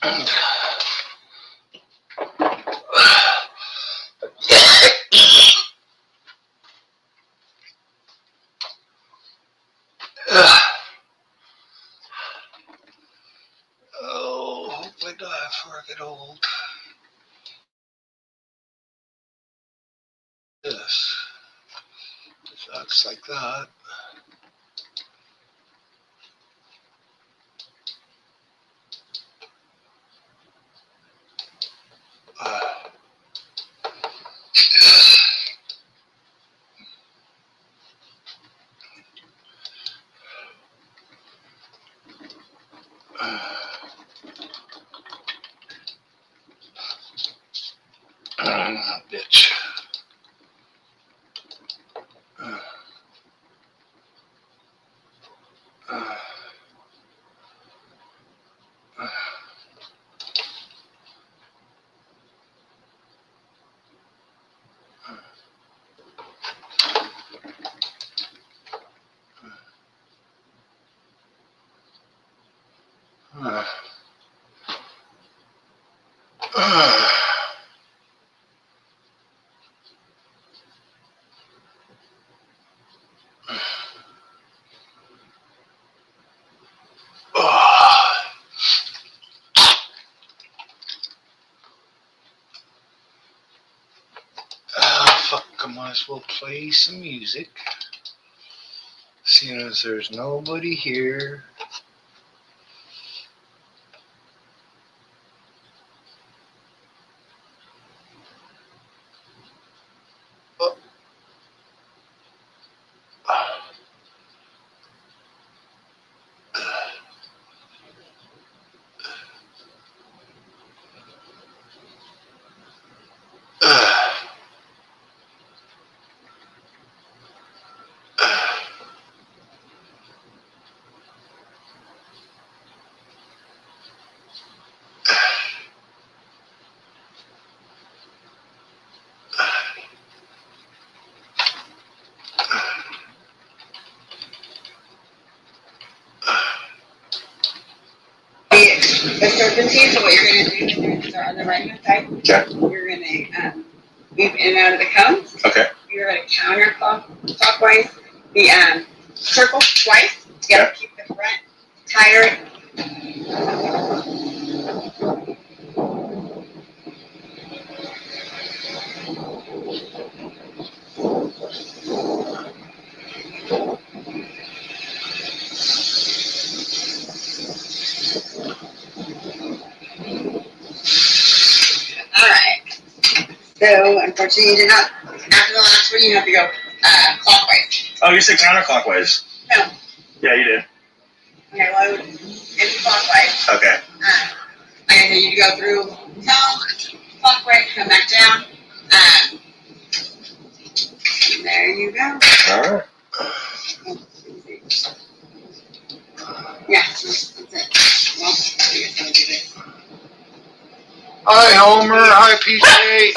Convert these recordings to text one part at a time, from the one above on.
Oh, hopefully die before I get old. This. If that's like that. Bitch. Fuck, I might as well play some music. Seeing as there's nobody here. The serpentine, so what you're going to do is on the right hand side. Okay. You're going to move in and out of the cones. Okay. You're going to counterclockwise the circle twice to keep the front tire. Alright. So, unfortunately, you did not, after the last one, you have to go clockwise. Oh, you said counterclockwise. No. Yeah, you did. Okay, well, I would it's clockwise. Okay. And then you go through clockwise, come back down. There you go. Alright. Yeah, that's it. Well, I guess I'll do this. Hi, Homer. Hi, PJ.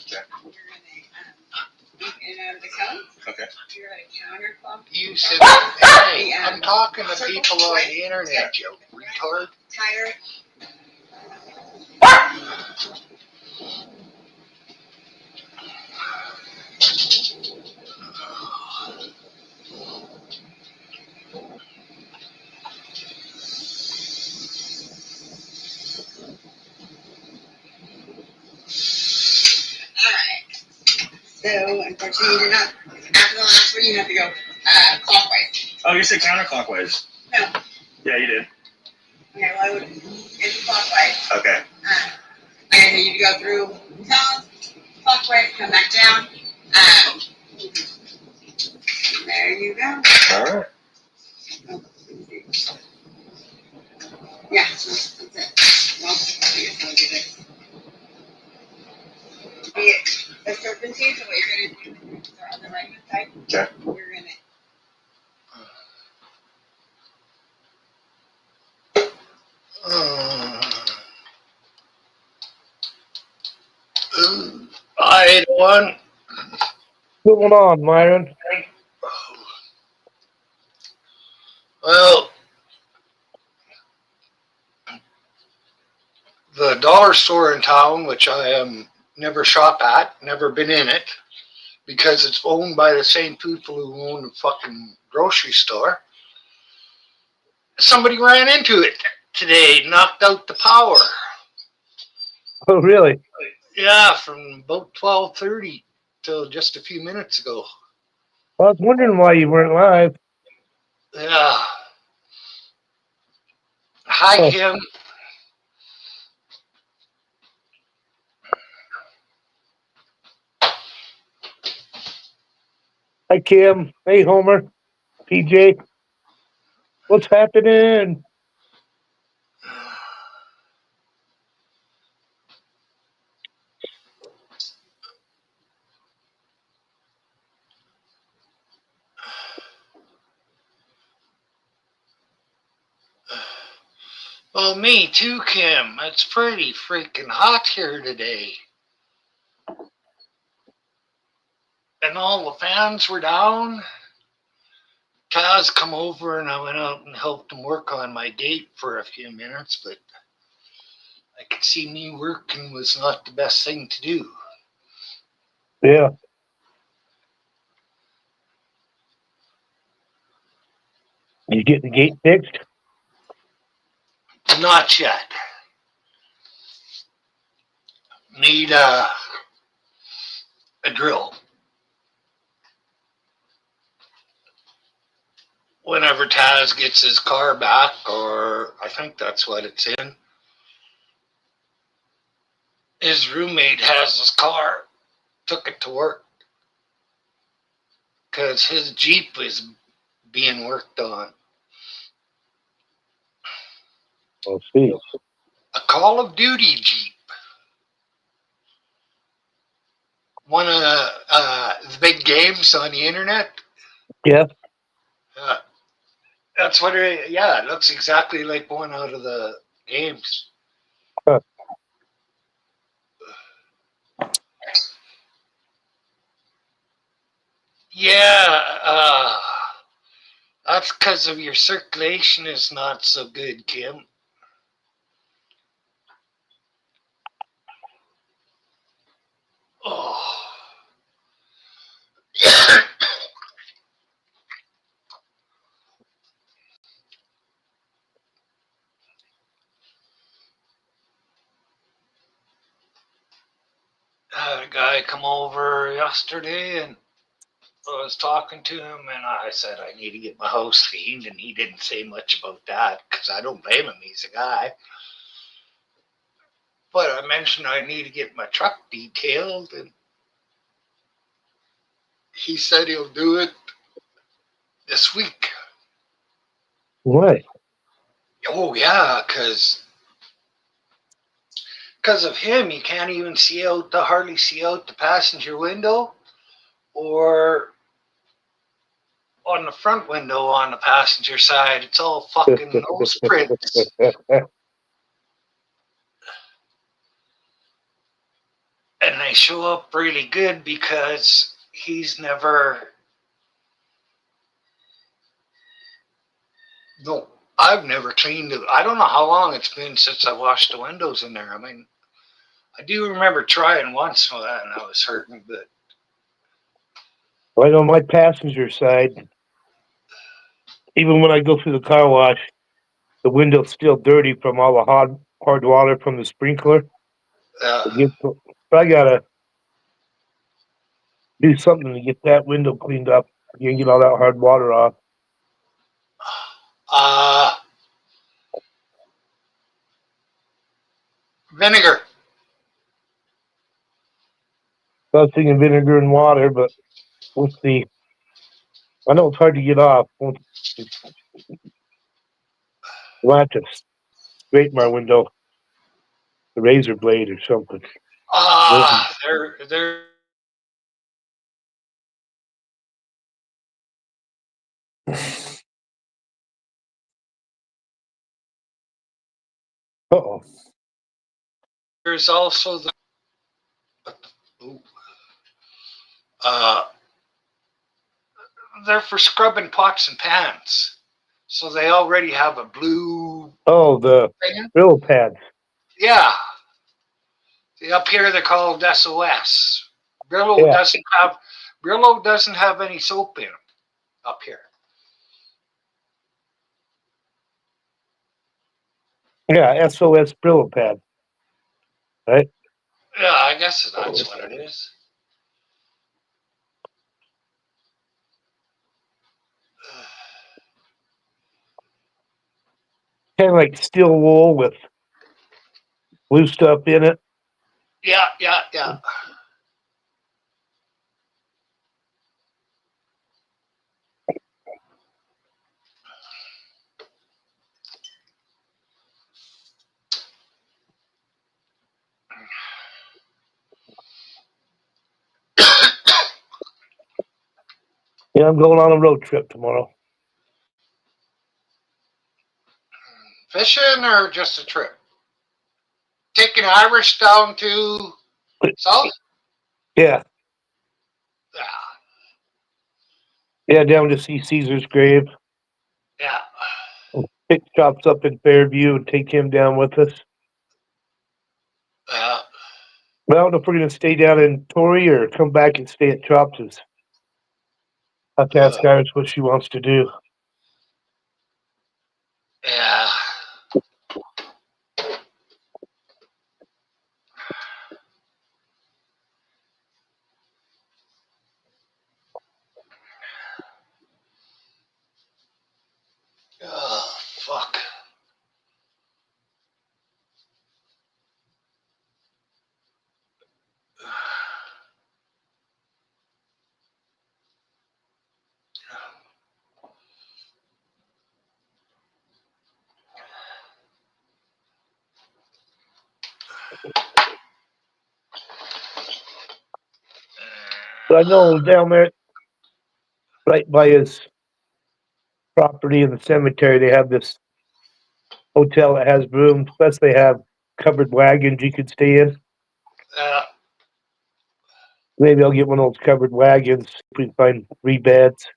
You're going to move in and out of the cones. Okay. You're going to counterclock. You said, hey, I'm talking to people on the internet, you retard. Tire. Alright. So, unfortunately, you did not, after the last one, you have to go clockwise. Oh, you said counterclockwise. No. Yeah, you did. Okay, well, I would it's clockwise. Okay. And then you go through cones, clockwise, come back down. There you go. Alright. Yeah, that's it. Well, I guess I'll do this. The serpentine, so what you're going to do is on the right hand side. Okay. You're going to. Hi, everyone. What's going on, Myron? Well, dollar store in town, which I am never shop at, never been in it, because it's owned by the same people who own the fucking grocery store. Somebody ran into it today, knocked out the power. Oh, really? Yeah, from about 12:30 till just a few minutes ago. Well, I was wondering why you weren't live. Yeah. Hi, Oh. Kim. Hi, Kim. Hey, Homer. PJ. What's happening? Well, me too, Kim. It's pretty freaking hot here today. And all the fans were down. Taz come over and I went out and helped him work on my gate for a few minutes, but I could see me working was not the best thing to do. Yeah. You get the gate fixed? Not yet. Need a drill. Whenever Taz gets his car back, or I think that's what it's in, his roommate has his car, took it to work, because his Jeep was being worked on. Let's see. A Call of Duty Jeep. One of the big games on the internet. Yeah. That's what it looks exactly like one out of the games. Huh. Yeah, that's because of your circulation is not so good, Kim. Oh. Had a guy come over yesterday and I was talking to him and I said I need to get my house cleaned and he didn't say much about that because I don't blame him, he's a guy. But I mentioned I need to get my truck detailed and he said he'll do it this week. What? Oh yeah, because of him you can't even hardly see out the passenger window or on the front window on the passenger side. It's all fucking nose prints. And they show up really good because he's never. No, I've never cleaned it. I don't know how long it's been since I washed the windows in there. I mean, I do remember trying once and I was hurting, but. Right on my passenger side, even when I go through the car wash, the window's still dirty from all the hard water from the sprinkler. So I gotta do something to get that window cleaned up. You can get all that hard water off. Vinegar. I was thinking vinegar and water, but we'll see. I know it's hard to get off. We'll have to scrape my window, the razor blade or something. They're. Uh-oh. There's also the. They're for scrubbing pots and pans. So they already have a blue. Oh, the thing. grill pads. Yeah. Up here they're called SOS. Brillo Yeah. doesn't have any soap in them up here. Yeah, SOS Brillo pad. Right? Yeah, I guess that's what it is. Kind of like steel wool with blue stuff in it. Yeah. Yeah, I'm going on a road trip tomorrow. Fishing or just a trip? Taking Irish down to South? Yeah. Yeah. Yeah, down to see Caesar's grave. Yeah. Pick Chops up in Fairview and take him down with us. But I don't know if we're going to stay down in Torrey or come back and stay at Chops's. I have to ask Iris what she wants to do. Yeah. Oh, fuck. But I know down there, right by his property in the cemetery, they have this hotel that has rooms. Plus, they have covered wagons you could stay in. Maybe I'll get one of those covered wagons if we can find 3 beds.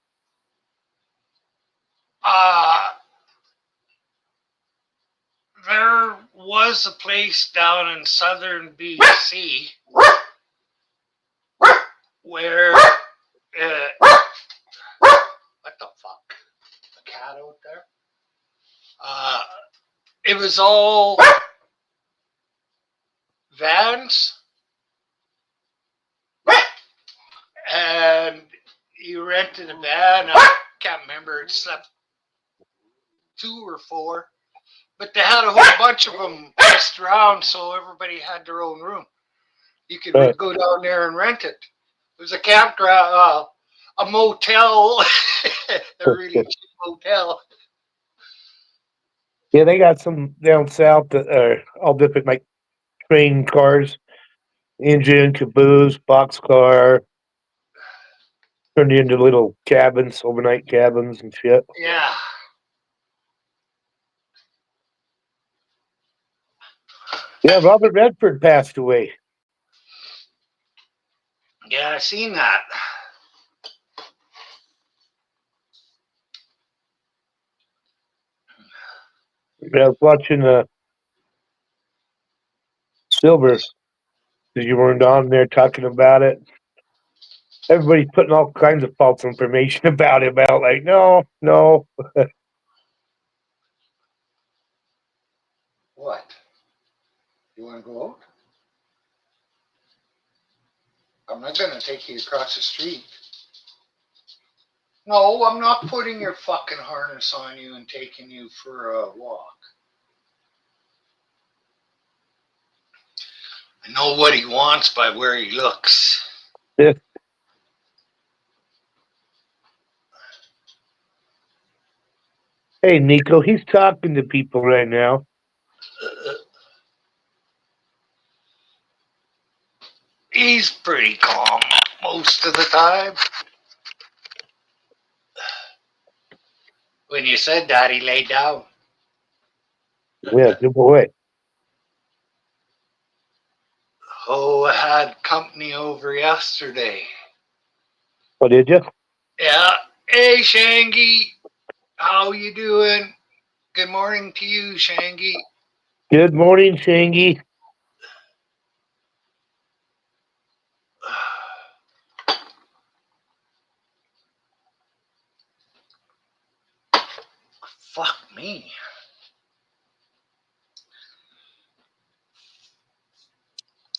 There was a place down in southern BC where what the fuck? A cat out there? It was all vans, and you rented a van. I can't remember, it slept 2 or 4, but they had a whole bunch of them placed around, so everybody had their own room. You could go down there and rent it. It was a campground, a motel, a really cheap motel. Yeah, they got some down south that are all different, like train cars, engine, caboose, boxcar, turned into little cabins, overnight cabins and shit. Yeah. Yeah, Robert Redford passed away. Yeah, I seen that. I was watching Silver, because you weren't on there talking about it. Everybody's putting all kinds of false information about him out. Like, no. What? You want to go out? I'm not going to take you across the street. No, I'm not putting your fucking harness on you and taking you for a walk. I know what he wants by where he looks. Yeah. Hey, Nico, he's talking to people right now. He's pretty calm most of the time. When you said that, he laid down. Yeah, good boy. Oh, I had company over yesterday. Oh, did you? Yeah. Hey, Shangy. How you doing? Good morning to you, Shangy. Good morning, Shangy. Fuck me.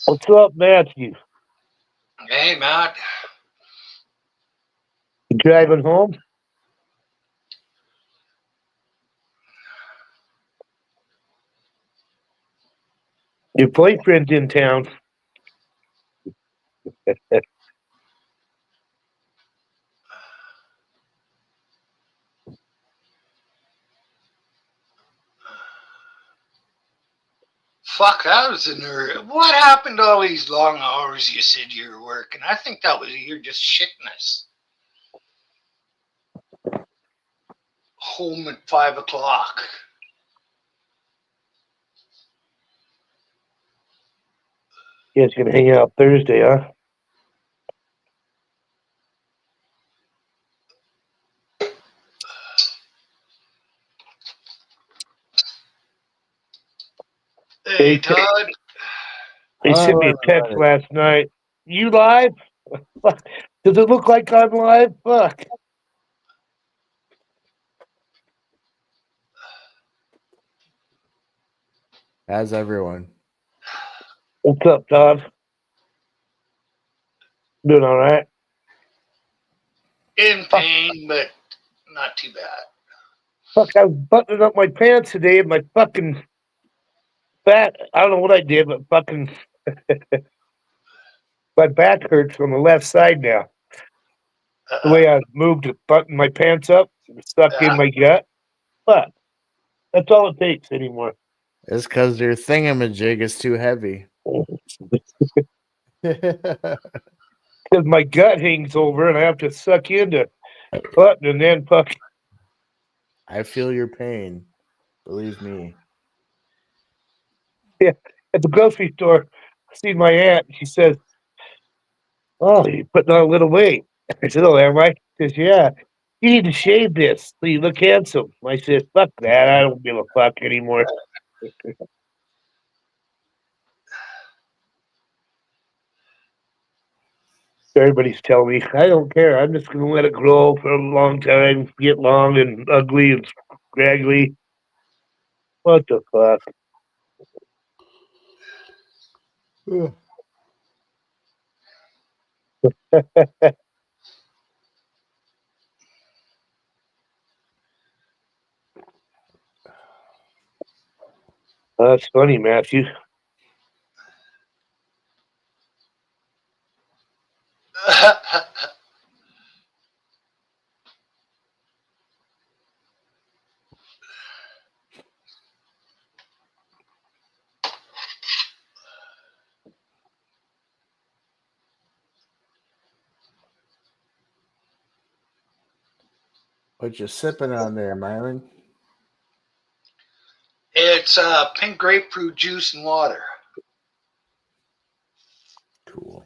What's up, Matthew? Hey, Matt. You driving home? Your boyfriend's in town. Fuck, that was a nerve. What happened to all these long hours you said you were working? I think that was you're just shitting us. Home at 5 o'clock. You guys gonna hang out Thursday, huh? Hey, Todd. They sent me a text last night. You live? Does it look like I'm live? Fuck. How's everyone? What's up, Todd? Doing all right? In pain, but not too bad. Fuck, I was buttoning up my pants today and my fucking back. I don't know what I did, but fucking my back hurts on the left side now. The way I moved to button my pants up, stuck in my gut. Fuck. That's all it takes anymore. It's because your thingamajig is too heavy. Because my gut hangs over and I have to suck into button and then fuck. I feel your pain. Believe me. Yeah, at the grocery store, I see my aunt. She says, "Oh, you're putting on a little weight." I said, "Oh, am I?" She says, "Yeah, you need to shave this so you look handsome." I said, "Fuck that. I don't give a fuck anymore." Everybody's telling me, I don't care. I'm just going to let it grow for a long time, get long and ugly and scraggly. What the fuck? That's funny, Matthew. What you sipping on there, Myron? It's pink grapefruit juice and water. Cool.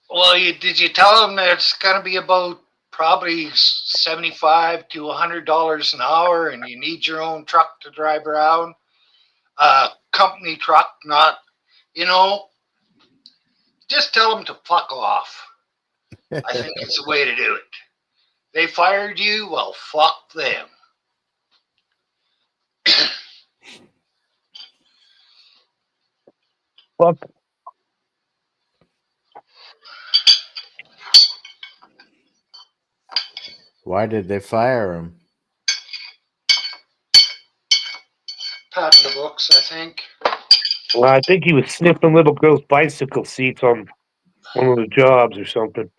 Well, did you tell them that it's going to be about probably $75 to $100 an hour, and you need your own truck to drive around? Company truck, not, just tell them to fuck off. I think it's the way to do it. They fired you, well, fuck them. Fuck. Why did they fire him? Patent the books, I think. Well, I think he was sniffing little girls' bicycle seats on one of the jobs or something.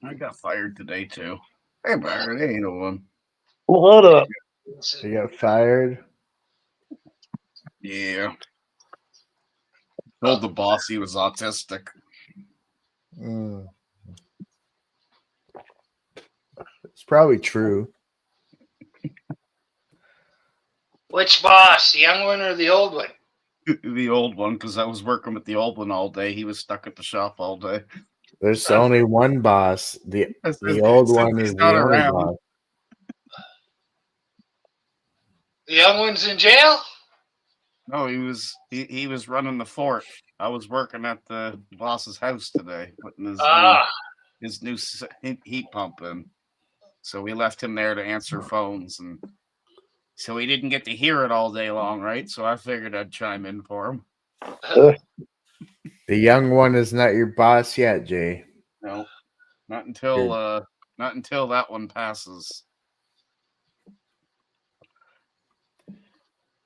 I got fired today too. Hey, Byron, hey, no one. Well, hold up. He got fired? Yeah. Told the boss he was autistic. It's probably true. Which boss, the young one or the old one? The old one, because I was working with the old one all day. He was stuck at the shop all day. There's only one boss. The old one is the only boss. The young one's in jail? No, he was running the fort. I was working at the boss's house today, putting his new heat pump in. So we left him there to answer phones, and so he didn't get to hear it all day long, right? So I figured I'd chime in for him. The young one is not your boss yet, Jay. No, not until that one passes.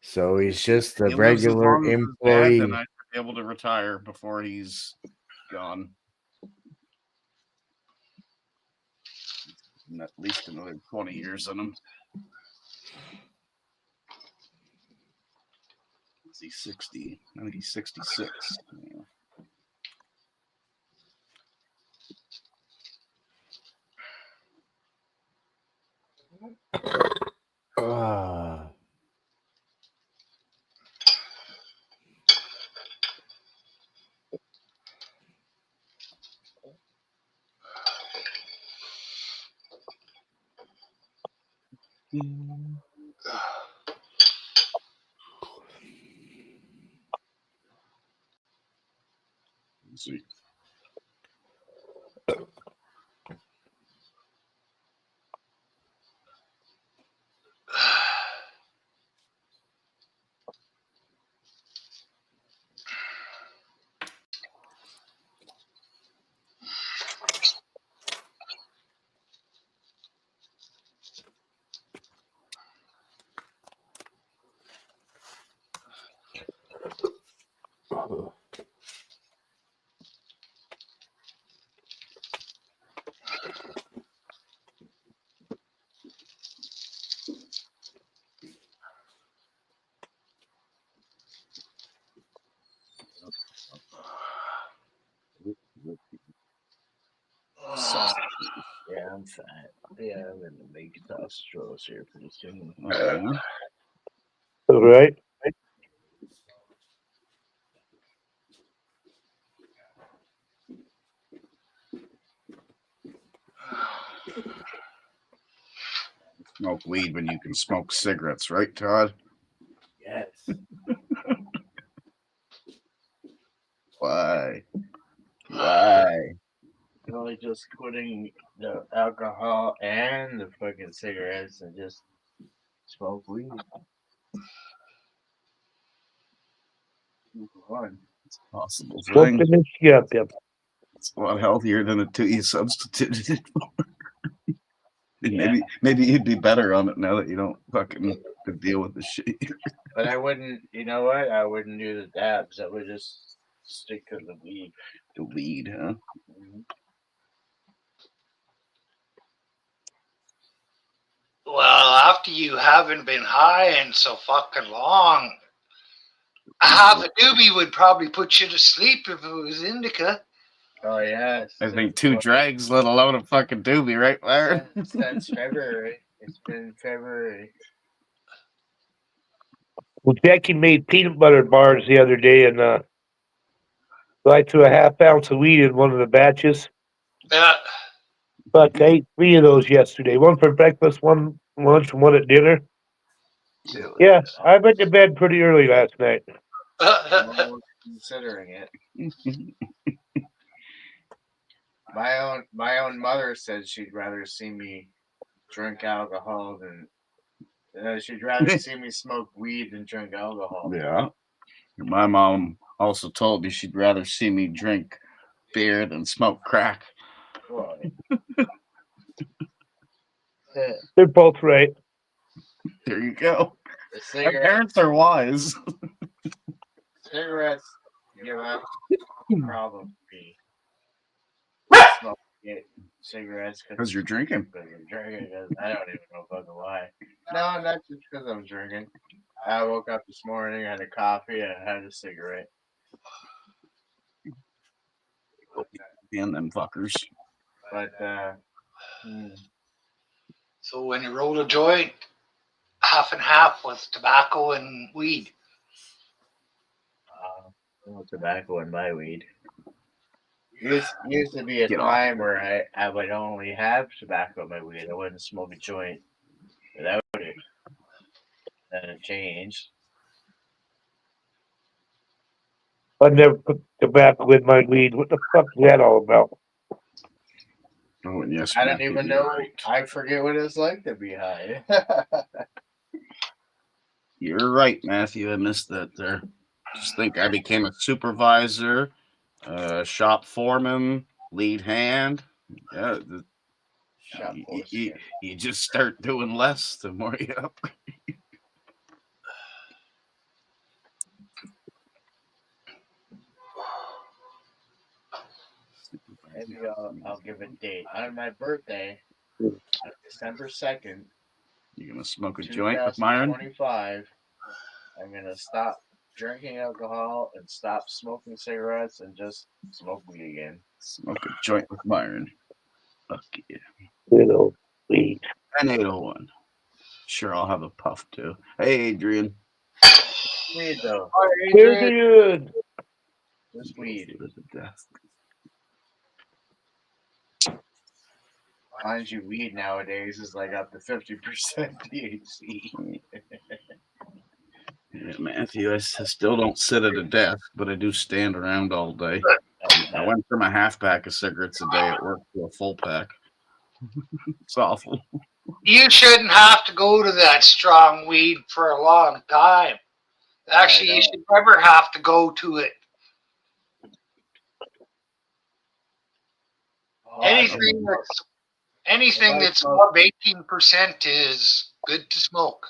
So he's just a He lives as regular long as his dad, employee. and I should be able to retire before he's gone. At least another 20 years in him. Is he 60? I think he's 66. Yeah. Let's see. Yeah, I'm fat. Yeah, I'm gonna make sausages here pretty soon. All right. Smoke weed when you can smoke cigarettes, right, Todd? Yes. Why? Really just quitting the alcohol and the fucking cigarettes and just smoke weed. Fun. It's a possible Smoke thing. the mix, yep. It's a lot healthier than the two you substituted it for. Yeah. Maybe you'd be better on it now that you don't fucking have to deal with the shit. But I wouldn't, you know what? I wouldn't do the dabs. I would just stick to the weed. The weed, huh? Well, after you haven't been high in so fucking long, half a doobie would probably put you to sleep if it was indica. Oh, yeah. I think 2 drags, let alone a fucking doobie, right, Larry? Since February. It's been February. Well, Jackie made peanut butter bars the other day, and so I threw a half ounce of weed in one of the batches. Yeah. But I ate 3 of those yesterday. One for breakfast, one lunch, and one at dinner. Yeah, I went to bed pretty early last night. I'm considering it. My own mother said she'd rather see me drink alcohol than she'd rather see me smoke weed than drink alcohol. Yeah. My mom also told me she'd rather see me drink beer than smoke crack. Well, They're both right. There you go. The My parents are wise. cigarettes give up problem for me. Smoking cigarettes Because you're drinking. Because I'm drinking. I don't even know fucking why. No, not just because I'm drinking. I woke up this morning, had a coffee, and I had a cigarette. And them fuckers. But So when you roll a joint, half and half with tobacco and weed. no tobacco in my weed. Used to be a time where I would only have tobacco in my weed. I wouldn't smoke a joint without it. Then it changed. I never put tobacco in my weed. What the fuck is that all about? Oh, and yes, I don't Matthew, even you're know. right. I forget what it's like to be high. You're right, Matthew. I missed that there. Just think I became a supervisor, shop foreman, lead hand. Yeah, Shop you just start doing less the more you up. Maybe I'll give a date. On my birthday, December 2nd, You gonna smoke a joint with Myron? 2025, I'm going to stop drinking alcohol and stop smoking cigarettes and just smoke weed again. Smoke a joint with Myron. Fuck yeah. Weed. And 801. Sure, I'll have a puff too. Hey, Adrian. Weed, though. Here's the Just weed. Mind you, weed nowadays is like up to 50% THC. Yeah, Matthew, I still don't sit at a desk, but I do stand around all day. I went from a half pack of cigarettes a day at work to a full pack. It's awful. You shouldn't have to go to that strong weed for a long time. Actually, you should never have to go to it. Anything that's above 18% is good to smoke.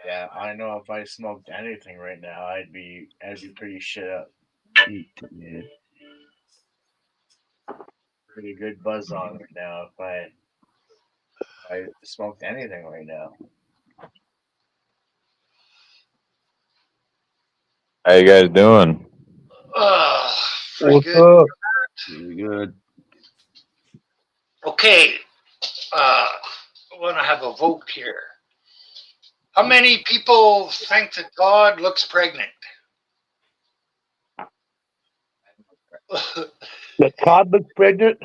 Yeah, I know if I smoked anything right now, I'd be pretty shit up. Yeah. Pretty good buzz on right now if I smoked anything right now. How you guys doing? Pretty What's good. up? Pretty good. Okay, I want to have a vote here. How many people think that God looks pregnant? The Todd looks pregnant?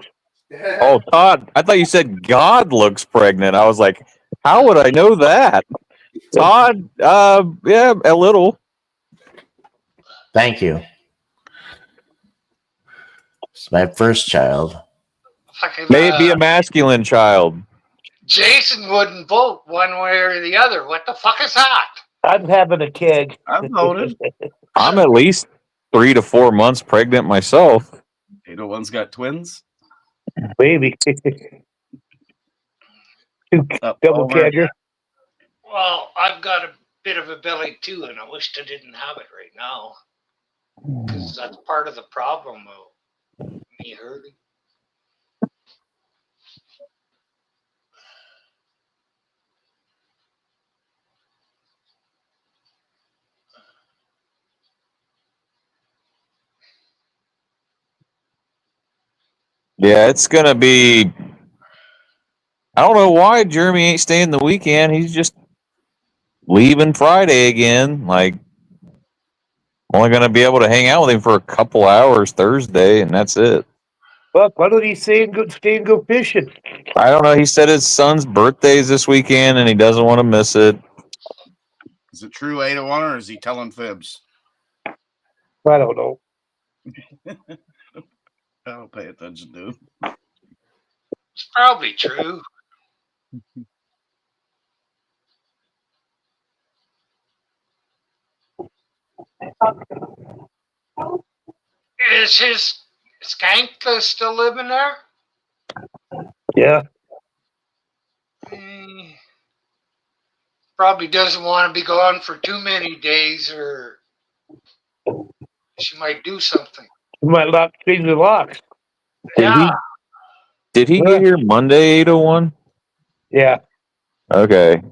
Oh, Todd, I thought you said God looks pregnant. I was like, how would I know that? Todd, yeah, a little. Thank you. It's my first child. Maybe a masculine child. Jason wouldn't vote one way or the other. What the fuck is that? I'm having a keg. I voted. I'm at least 3 to 4 months pregnant myself. 801's got twins. Maybe. Double kegger. Well, I've got a bit of a belly too, and I wished I didn't have it right now. Because that's part of the problem of me hurting. Yeah, it's going to be. I don't know why Jeremy ain't staying the weekend. He's just leaving Friday again. Like, only going to be able to hang out with him for a couple hours Thursday, and that's it. Fuck, why don't he stay and go fishing? I don't know. He said his son's birthday is this weekend, and he doesn't want to miss it. Is it true 801 or is he telling fibs? I don't know. I don't pay attention to him. It's probably true. Is his skank still living there? Yeah. Probably doesn't want to be gone for too many days, or she might do something. You might change the locks. Did he get here Monday, 801? Yeah. Okay.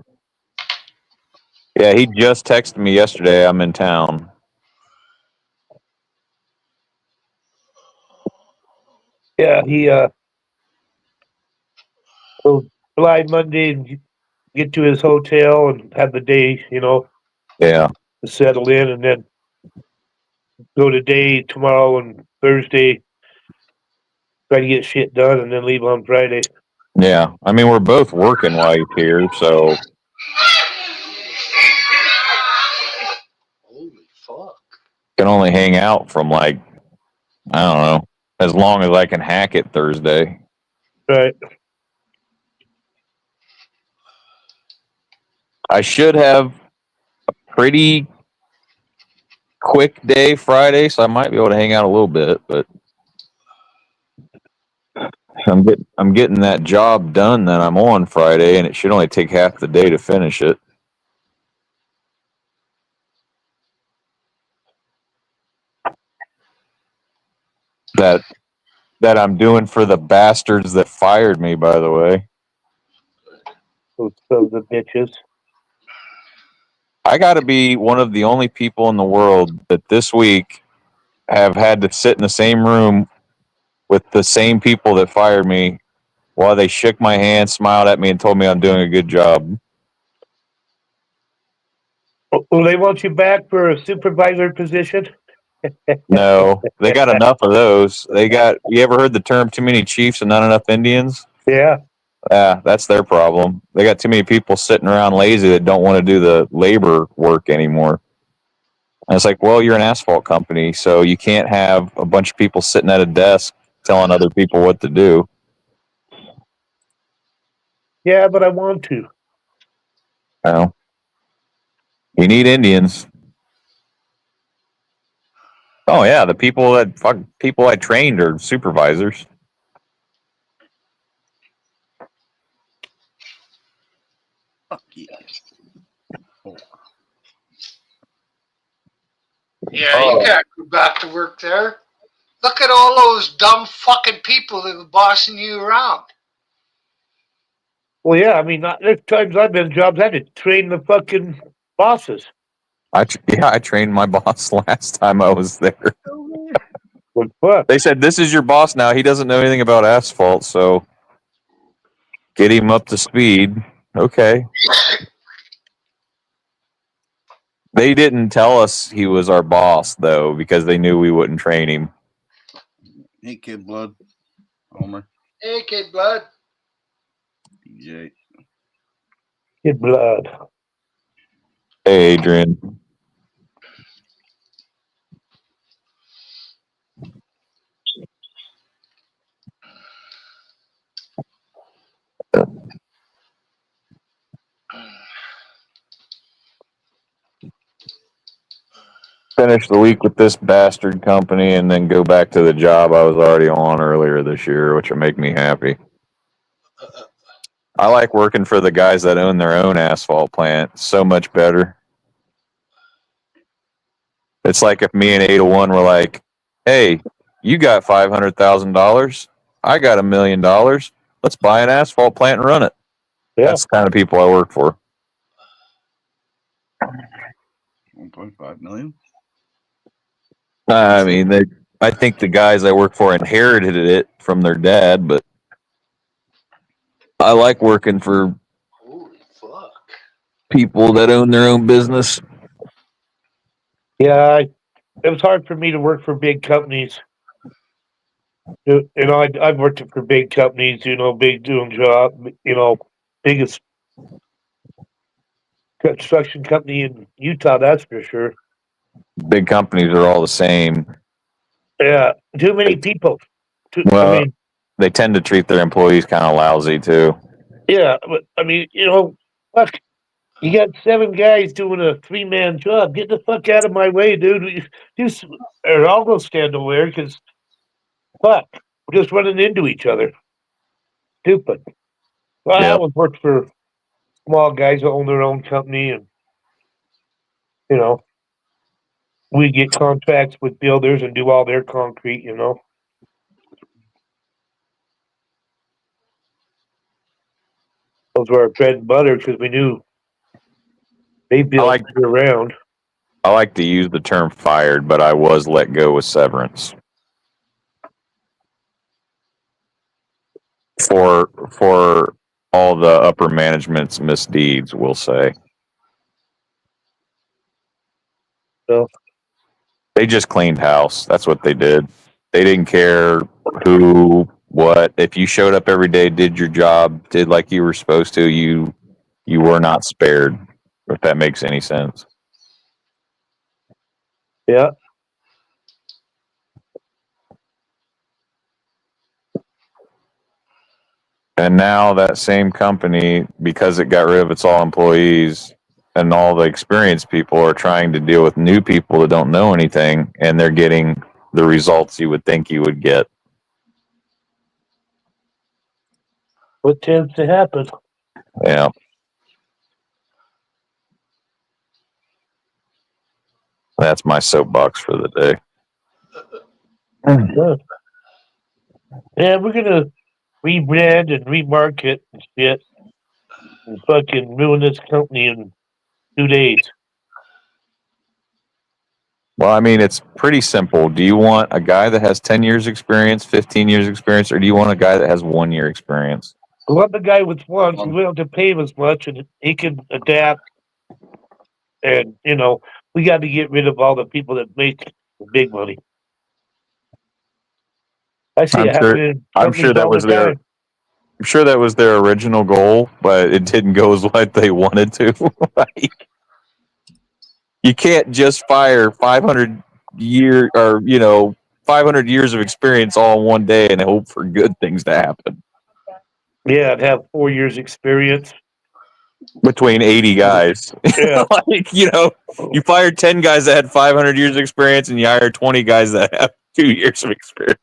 Yeah, he just texted me yesterday. I'm in town. Yeah, he will fly Monday and get to his hotel and have the day, Yeah. to settle in, and then go to day tomorrow and Thursday, try to get shit done, and then leave on Friday. Yeah. I mean, we're both working while he's here, so. Holy fuck. can only hang out from like, I don't know, as long as I can hack it Thursday. Right. I should have a pretty quick day Friday, so I might be able to hang out a little bit, but I'm getting that job done that I'm on Friday, and it should only take half the day to finish it. That I'm doing for the bastards that fired me, by the way. Those sons of bitches. I got to be one of the only people in the world that this week have had to sit in the same room with the same people that fired me while they shook my hand, smiled at me, and told me I'm doing a good job. Well, they want you back for a supervisor position? No, they got enough of those. You ever heard the term too many chiefs and not enough Indians? Yeah. Yeah, that's their problem. They got too many people sitting around lazy that don't want to do the labor work anymore. And it's like, well, you're an asphalt company, so you can't have a bunch of people sitting at a desk telling other people what to do. Yeah, but I want to. No. You need Indians. Oh yeah, the people I trained are supervisors. Fuck yeah. Yeah, you can't go back to work there. Look at all those dumb fucking people that were bossing you around. Well, yeah, I mean, there's times I've been in jobs, I had to train the fucking bosses. I trained my boss last time I was there. What fuck? They said, "This is your boss now. He doesn't know anything about asphalt, so get him up to speed." Okay. They didn't tell us he was our boss though, because they knew we wouldn't train him. Hey, Kid Blood. Homer. Hey, Kid Blood. DJ. Kid Blood. Hey, Adrian. Finish the week with this bastard company and then go back to the job I was already on earlier this year, which will make me happy. I like working for the guys that own their own asphalt plant so much better. It's like if me and Ada One were like, "Hey, you got $500,000, I got $1 million. Let's buy an asphalt plant and run it." Yeah. That's the kind of people I work for. 1.5 million. I mean, I think the guys I work for inherited it from their dad, but I like working for Holy fuck. people that own their own business. Yeah, it was hard for me to work for big companies. You know, I've worked for big companies, big doing job, biggest construction company in Utah, that's for sure. Big companies are all the same. Yeah, too many people. Well, they tend to treat their employees kind of lousy too. Yeah, but I mean, fuck. You got 7 guys doing a 3-man job. Get the fuck out of my way, dude. Or I'll go stand away because, fuck, we're just running into each other. Stupid. Well, I always worked for small guys that own their own company, and we get contracts with builders and do all their concrete. Those were our bread and butter because we knew they built year round. I like to use the term fired, but I was let go with severance for all the upper management's misdeeds, we'll say. So they just cleaned house. That's what they did. They didn't care who, what. If you showed up every day, did your job, did like you were supposed to, you were not spared. If that makes any sense. Yeah. And now that same company, because it got rid of its all employees and all the experienced people, are trying to deal with new people that don't know anything, and they're getting the results you would think you would get. What tends to happen? Yeah. That's my soapbox for the day. Yeah, we're gonna rebrand and remarket and shit and fucking ruin this company in 2 days. Well, I mean, it's pretty simple. Do you want a guy that has 10 years experience, 15 years experience, or do you want a guy that has 1 year experience? I love the guy with one, we don't have to pay him as much and he can adapt. And, we got to get rid of all the people that make the big money. I see I'm it sure- happening in I'm sure companies that all was the their- time. I'm sure that was their original goal, but it didn't go as what they wanted to. Like, you can't just fire 500 years of experience all in one day and hope for good things to happen Yeah, I'd have 4 years experience. between 80 guys. Yeah. Like, you fired 10 guys that had 500 years of experience and you hired 20 guys that have 2 years of experience.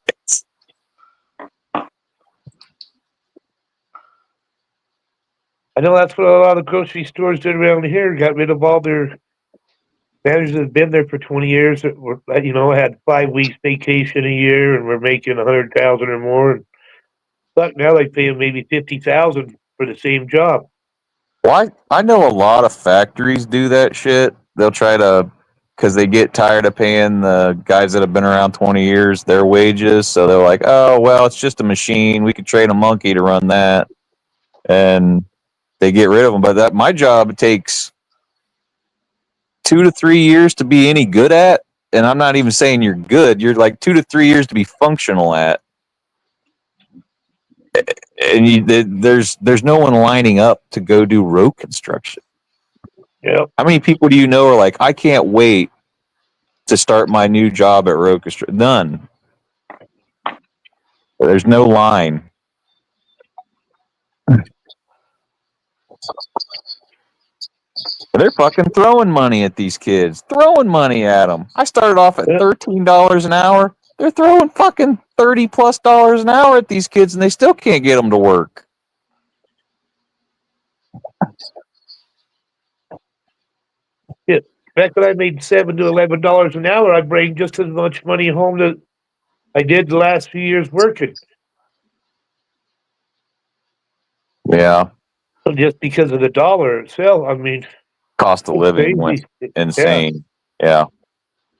I know that's what a lot of grocery stores did around here. Got rid of all their managers that have been there for 20 years. That were, had 5 weeks vacation a year and were making 100,000 or more. But now they pay them maybe 50,000 for the same job. Well, I know a lot of factories do that shit. They'll try to, because they get tired of paying the guys that have been around 20 years their wages. So they're like, oh, well, it's just a machine. We could train a monkey to run that. And they get rid of them. But my job takes 2 to 3 years to be any good at. And I'm not even saying you're good. You're like 2 to 3 years to be functional at. And there's no one lining up to go do road construction. Yep. How many people do you know are like, I can't wait to start my new job at road construction? None. There's no line. They're fucking throwing money at these kids. Throwing money at them. I started off at $13 an hour. They're throwing fucking $30+ an hour at these kids, and they still can't get them to work. Yeah. Back when I made $7 to $11 an hour, I bring just as much money home that I did the last few years working. Yeah. Just because of the dollar itself. I mean, Cost of living went insane. Yeah.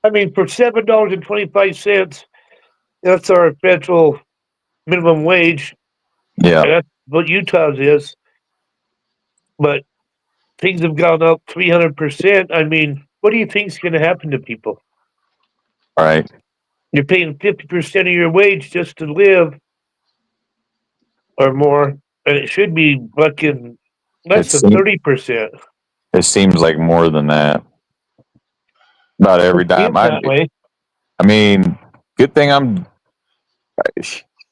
I mean, for $7.25, that's our federal minimum wage. Yeah. That's what Utah's is. But things have gone up 300%. I mean, what do you think's going to happen to people? Right. You're paying 50% of your wage just to live, or more, and it should be fucking less than 30%. It seems like more than that. About every dime. That way. I mean, good thing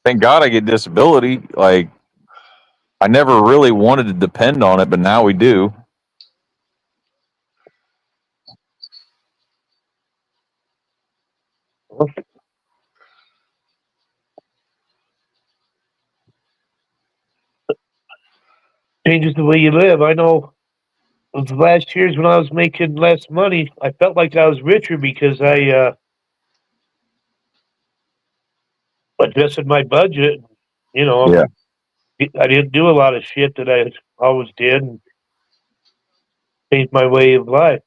thank God I get disability. Like, I never really wanted to depend on it, but now we do. Changes the way you live. I know the last years when I was making less money, I felt like I was richer because I adjusted my budget. Yeah. I didn't do a lot of shit that I always did and changed my way of life.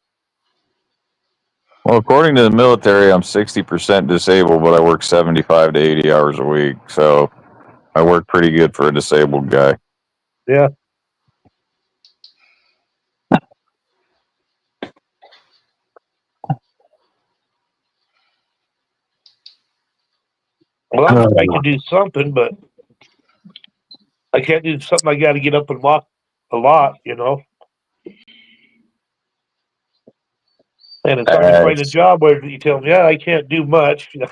Well, according to the military, I'm 60% disabled, but I work 75 to 80 hours a week. So I work pretty good for a disabled guy. Yeah. Well, I can do something, but I can't do something. I got to get up and walk a lot, And it's hard to find a job where you tell them, yeah, I can't do much, You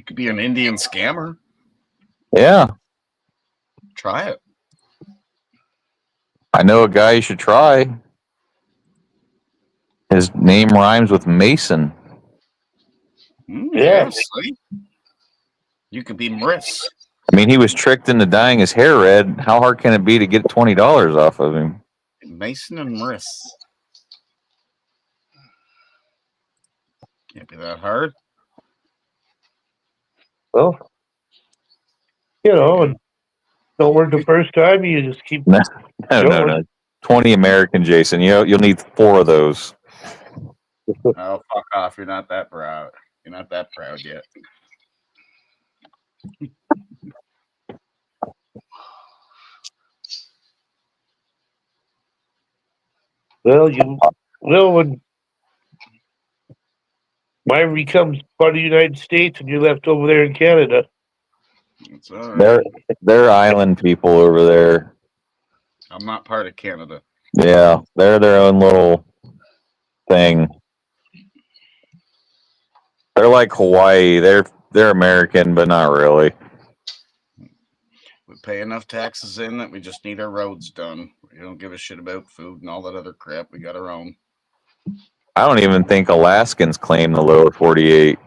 could be an Indian scammer. Yeah. Try it. I know a guy you should try. His name rhymes with Mason. Yeah. See? You could be Mriss. I mean, he was tricked into dyeing his hair red. How hard can it be to get $20 off of him? Mason and Mriss. Can't be that hard. Well, and don't work the first time. You just keep No, going. no. 20 American, Jason. You'll need 4 of those. Oh, fuck off. You're not that proud. You're not that proud yet. Well, you will when Myra becomes part of the United States and you're left over there in Canada. It's all right. They're island people over there. I'm not part of Canada. Yeah, they're their own little thing. They're like Hawaii. They're American, but not really. We pay enough taxes in that we just need our roads done. We don't give a shit about food and all that other crap. We got our own. I don't even think Alaskans claim the lower 48.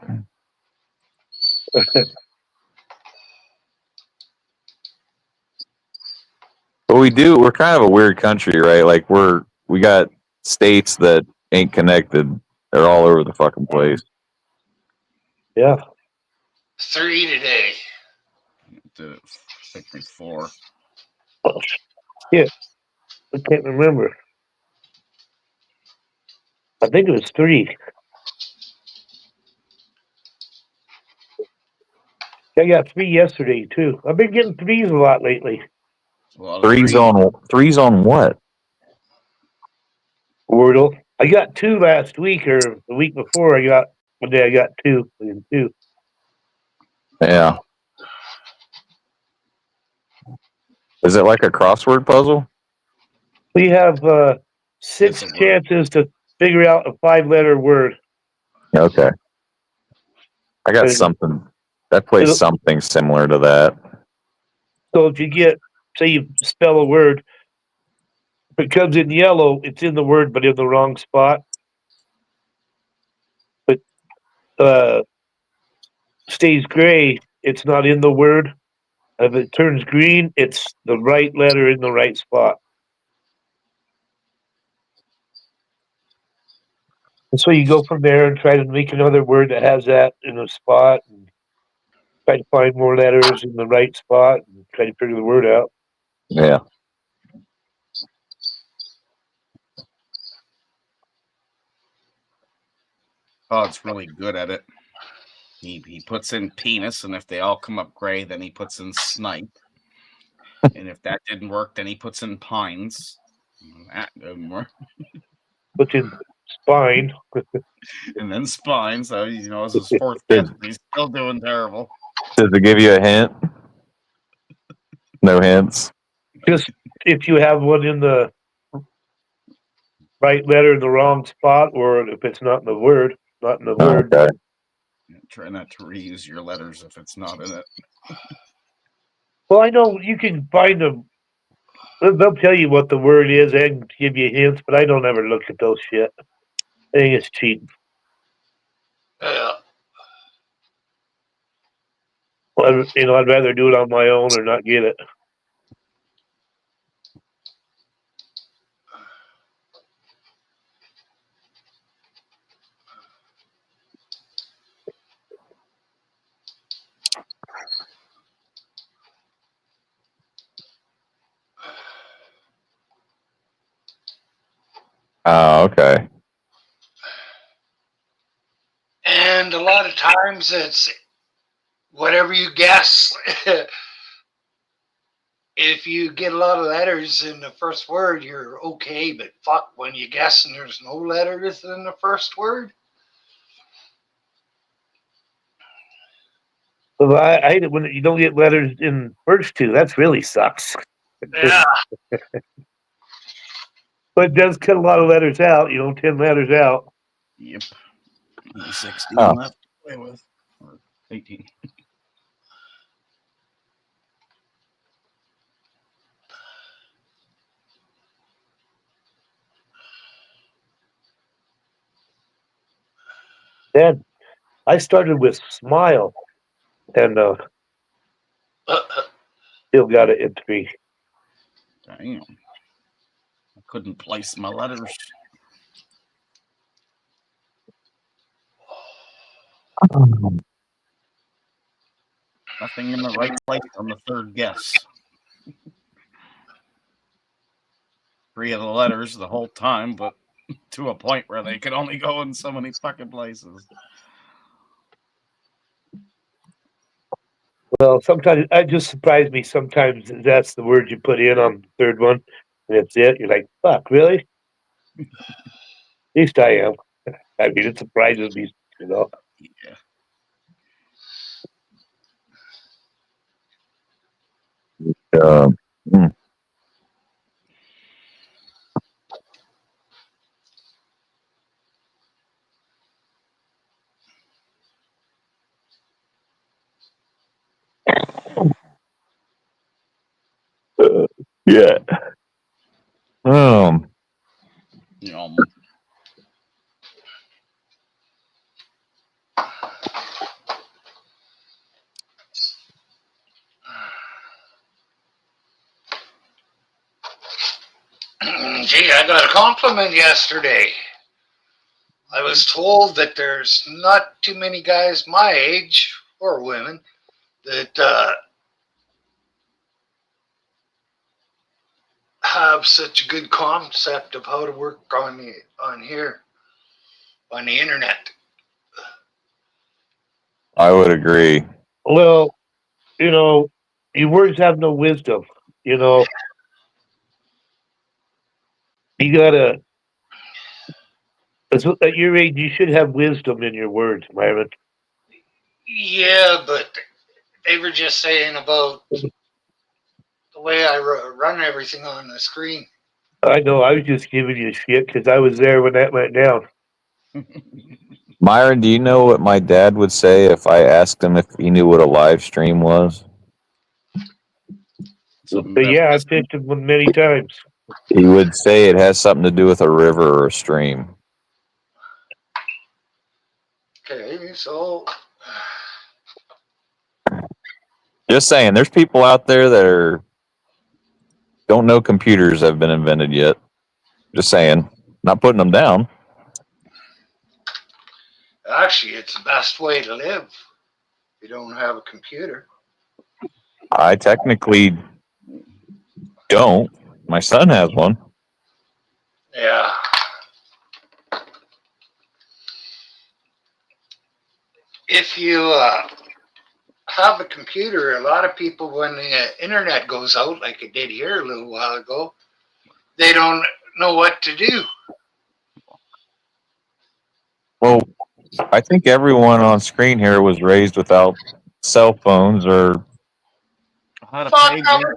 But we do. We're kind of a weird country, right? Like we got states that ain't connected. They're all over the fucking place. Yeah. 3 today. Did it take me 4. Oh, shit. I can't remember. I think it was 3. I got 3 yesterday too. I've been getting 3s a lot lately. Threes on what? Wordle. I got 2 last week or the week before. I got 2 and 2. Yeah. Is it like a crossword puzzle? We have 6 chances to figure out a 5-letter word. Okay. I got something that plays something similar to that. So if you get, say you spell a word, if it comes in yellow, it's in the word but in the wrong spot. But stays gray, it's not in the word. If it turns green, it's the right letter in the right spot. And so you go from there and try to make another word that has that in a spot and try to find more letters in the right spot and try to figure the word out. Yeah. Todd's really good at it. He puts in penis, and if they all come up gray, then he puts in snipe. And if that didn't work, then he puts in pines. That didn't work. Puts in spine. And then spine. So it's his 4th guess, but he's still doing terrible. Does it give you a hint? No hints. Just if you have one in the right letter in the wrong spot, or if it's not in the word, Okay. Try not to reuse your letters if it's not in it. Well, I know you can find them. They'll tell you what the word is and give you hints, but I don't ever look at those shit. I think it's cheating. Yeah. Well, I'd rather do it on my own or not get it. Oh, okay. And a lot of times it's whatever you guess. If you get a lot of letters in the first word, you're okay. But fuck, when you guess and there's no letters in the first word. Well, I hate it when you don't get letters in first 2. That really sucks. Yeah. But it does cut a lot of letters out, 10 letters out. Yep. 16 left to play with. Or 18. Then I started with Smile and still got it in 3. Damn. I couldn't place my letters. Nothing in the right place on the third guess. 3 of the letters the whole time, but to a point where they could only go in so many fucking places. Well, sometimes it just surprised me. Sometimes that's the word you put in on the third one, and that's it. You're like, "Fuck, really?" At least I am. I mean, it surprises me, you know. Yeah. Hmm. Yeah. Yum. Gee, I got a compliment yesterday. I was told that there's not too many guys my age, or women, that have such a good concept of how to work on the internet. I would agree. Well, you know, your words have no wisdom. You know, you gotta. At your age, you should have wisdom in your words, Myron. Yeah, but they were just saying about the way I run everything on the screen. I know. I was just giving you shit because I was there when that went down. Myron, do you know what my dad would say if I asked him if he knew what a live stream was? Something But about yeah, I listening. pitched him many times. He would say it has something to do with a river or a stream. Okay, so Just saying, there's people out there that don't know computers have been invented yet. Just saying, not putting them down. actually, it's the best way to live. If you don't have a computer. I technically don't. My son has one. Yeah. If you have a computer, a lot of people, when the internet goes out, like it did here a little while ago, they don't know what to do. Well, I think everyone on screen here was raised without cell phones or. How to Fuck, pager.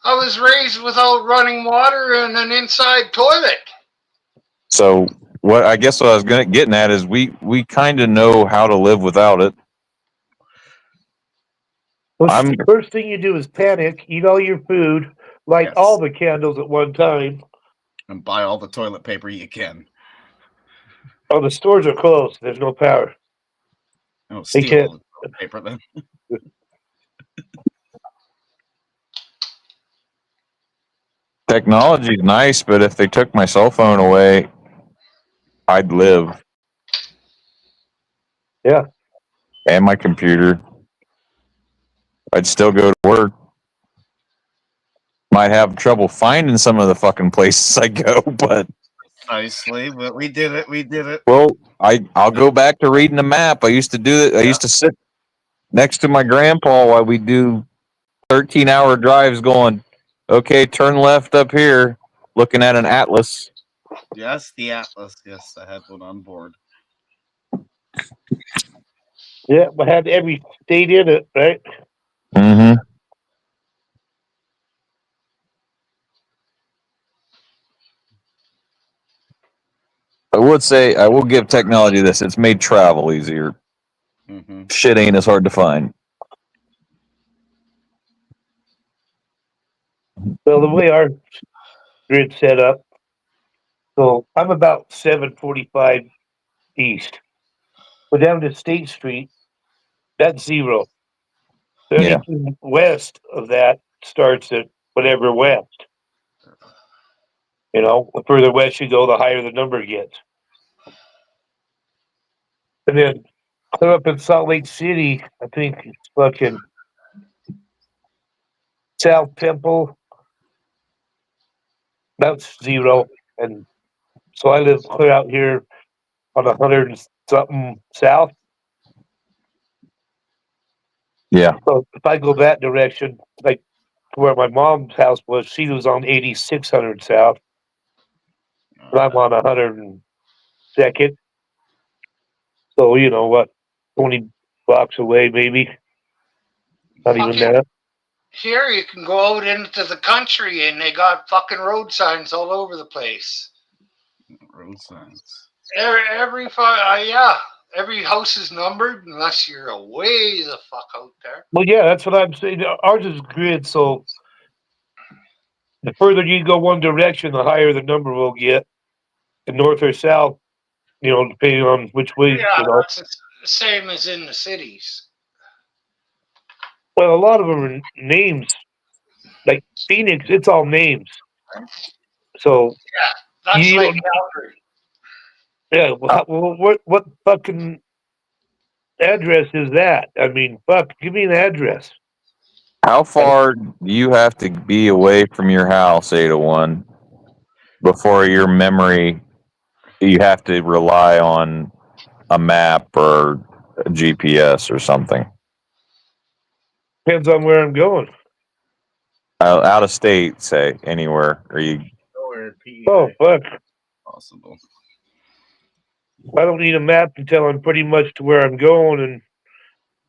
I was raised without running water and an inside toilet. So what I guess what I was getting at is we kind of know how to live without it. Well, I'm the first thing you do is panic, eat all your food, light Yes. all the candles at one time. And buy all the toilet paper you can. Oh, the stores are closed. There's no power. Oh, They steal can't. all the toilet paper then. technology's nice, but if they took my cell phone away, I'd live. Yeah. And my computer. I'd still go to work. Might have trouble finding some of the fucking places I go, but Nicely, but we did it. We did it. well, I'll go back to reading the map. I used to do it. I used to sit next to my grandpa while we do 13-hour drives going, okay, turn left up here, looking at an atlas. Yes, the Atlas. Yes, I had one on board. Yeah, but had every state in it, right? Mm-hmm. I would say I will give technology this. It's made travel easier. Mm-hmm. Shit ain't as hard to find. Well, the way our grid's set up, so I'm about 745 east. Go down to State Street, that's 0. Yeah. Anything west of that starts at whatever west. You know, the further west you go, the higher the number gets. And then clear up in Salt Lake City, I think it's fucking South Temple. That's 0. And so I live clear out here on 100 and something south. Yeah. So if I go that direction, like where my mom's house was, she was on 8600 south. And I'm on 102nd. So, you know what, 20 blocks away, maybe. Not even Fucking that. here, you can go out into the country and they got fucking road signs all over the place. Road signs. Every house is numbered unless you're way the fuck out there. Well, yeah, that's what I'm saying. Ours is grid, so the further you go one direction, the higher the number will get. And north or south, you know, depending on which way, Yeah, you know. that's the same as in the cities. Well, a lot of them are names. Like Phoenix, it's all names. So That's you like don't. Calgary. Yeah. Well, what fucking address is that? I mean, fuck. Give me an address. How far do you have to be away from your house, 801, before your memory, you have to rely on a map or a GPS or something? Depends on where I'm going. Out of state, say, anywhere. Or you? Nowhere PEI Oh, fuck. possible. I don't need a map to tell I'm pretty much to where I'm going and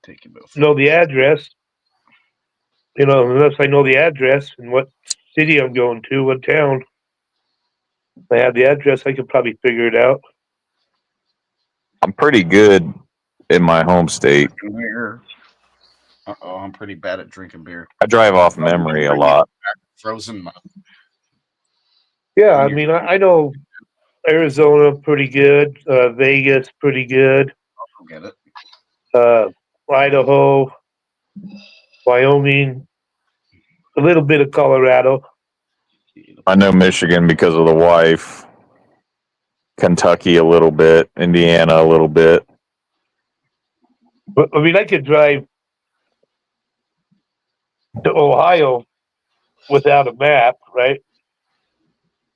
Take about know the address. You know, unless I know the address and what city I'm going to, what town. If I have the address, I could probably figure it out. I'm pretty good in my home state. Beer. Uh-oh, I'm pretty bad at drinking beer. I drive off memory a lot. Frozen. Yeah, I mean, I know Arizona pretty good, Vegas pretty good, I'll get it. Idaho, Wyoming, a little bit of Colorado. I know Michigan because of the wife. Kentucky a little bit. Indiana a little bit. But I mean, I could drive to Ohio without a map, right?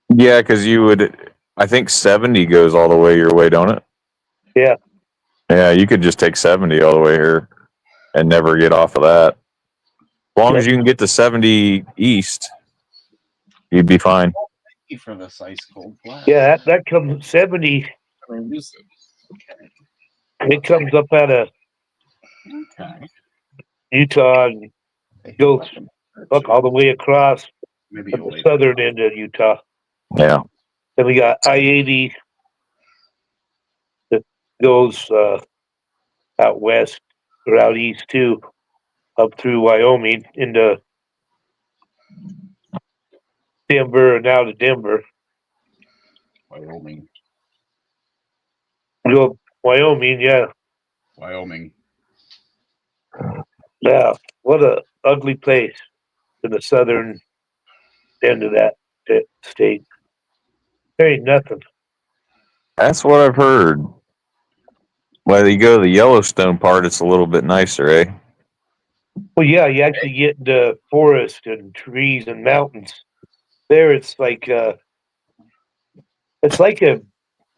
Yeah, because you would. I think 70 goes all the way your way, don't it? Yeah. Yeah, you could just take 70 all the way here and never get off of that. As long as you can get to 70 east, you'd be fine. Thank you for this ice cold blast. Yeah, that comes 70. Okay. It comes up out of Okay. Utah and goes look all the way across Maybe at you'll the wait. southern end of Utah. Yeah. Then we got I-80 that goes out west or out east too, up through Wyoming into Denver and out of Denver. Wyoming. Go Wyoming, yeah. Wyoming. Yeah, what a ugly place in the southern end of that state. There ain't nothing. That's what I've heard. Well, you go to the Yellowstone part, it's a little bit nicer, eh? Well, yeah, you actually get into forest and trees and mountains. There, it's like a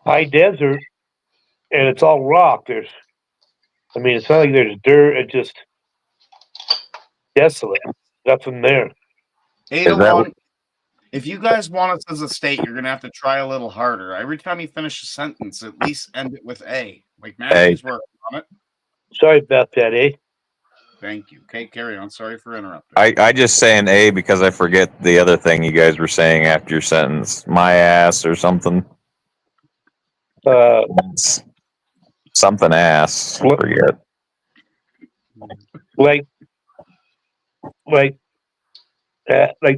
high desert, and it's all rock. I mean, it's not like there's dirt. It's just desolate. Nothing there. 801. If you guys want us as a state, you're gonna have to try a little harder. Every time you finish a sentence, at least end it with A. Like Matthew's working on it. Sorry about that, eh? Thank you. Okay, carry on. Sorry for interrupting. I just say an A because I forget the other thing you guys were saying after your sentence. My ass or something. Something ass. I forget. Like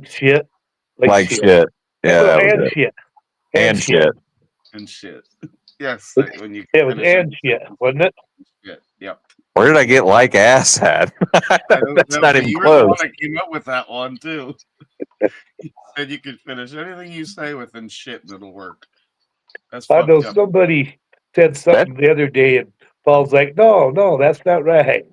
shit. Like shit. Yeah. And shit. And shit. And shit. Yes, when you It was finish and shit, wasn't it? shit. Yep. Where did I get like ass at? I don't That's know, not but even you were the one close. that came up with that one too. You said you could finish anything you say within shit and it'll work. That's I know fucked up. somebody said something the other day, and Paul's like, "No, that's not right."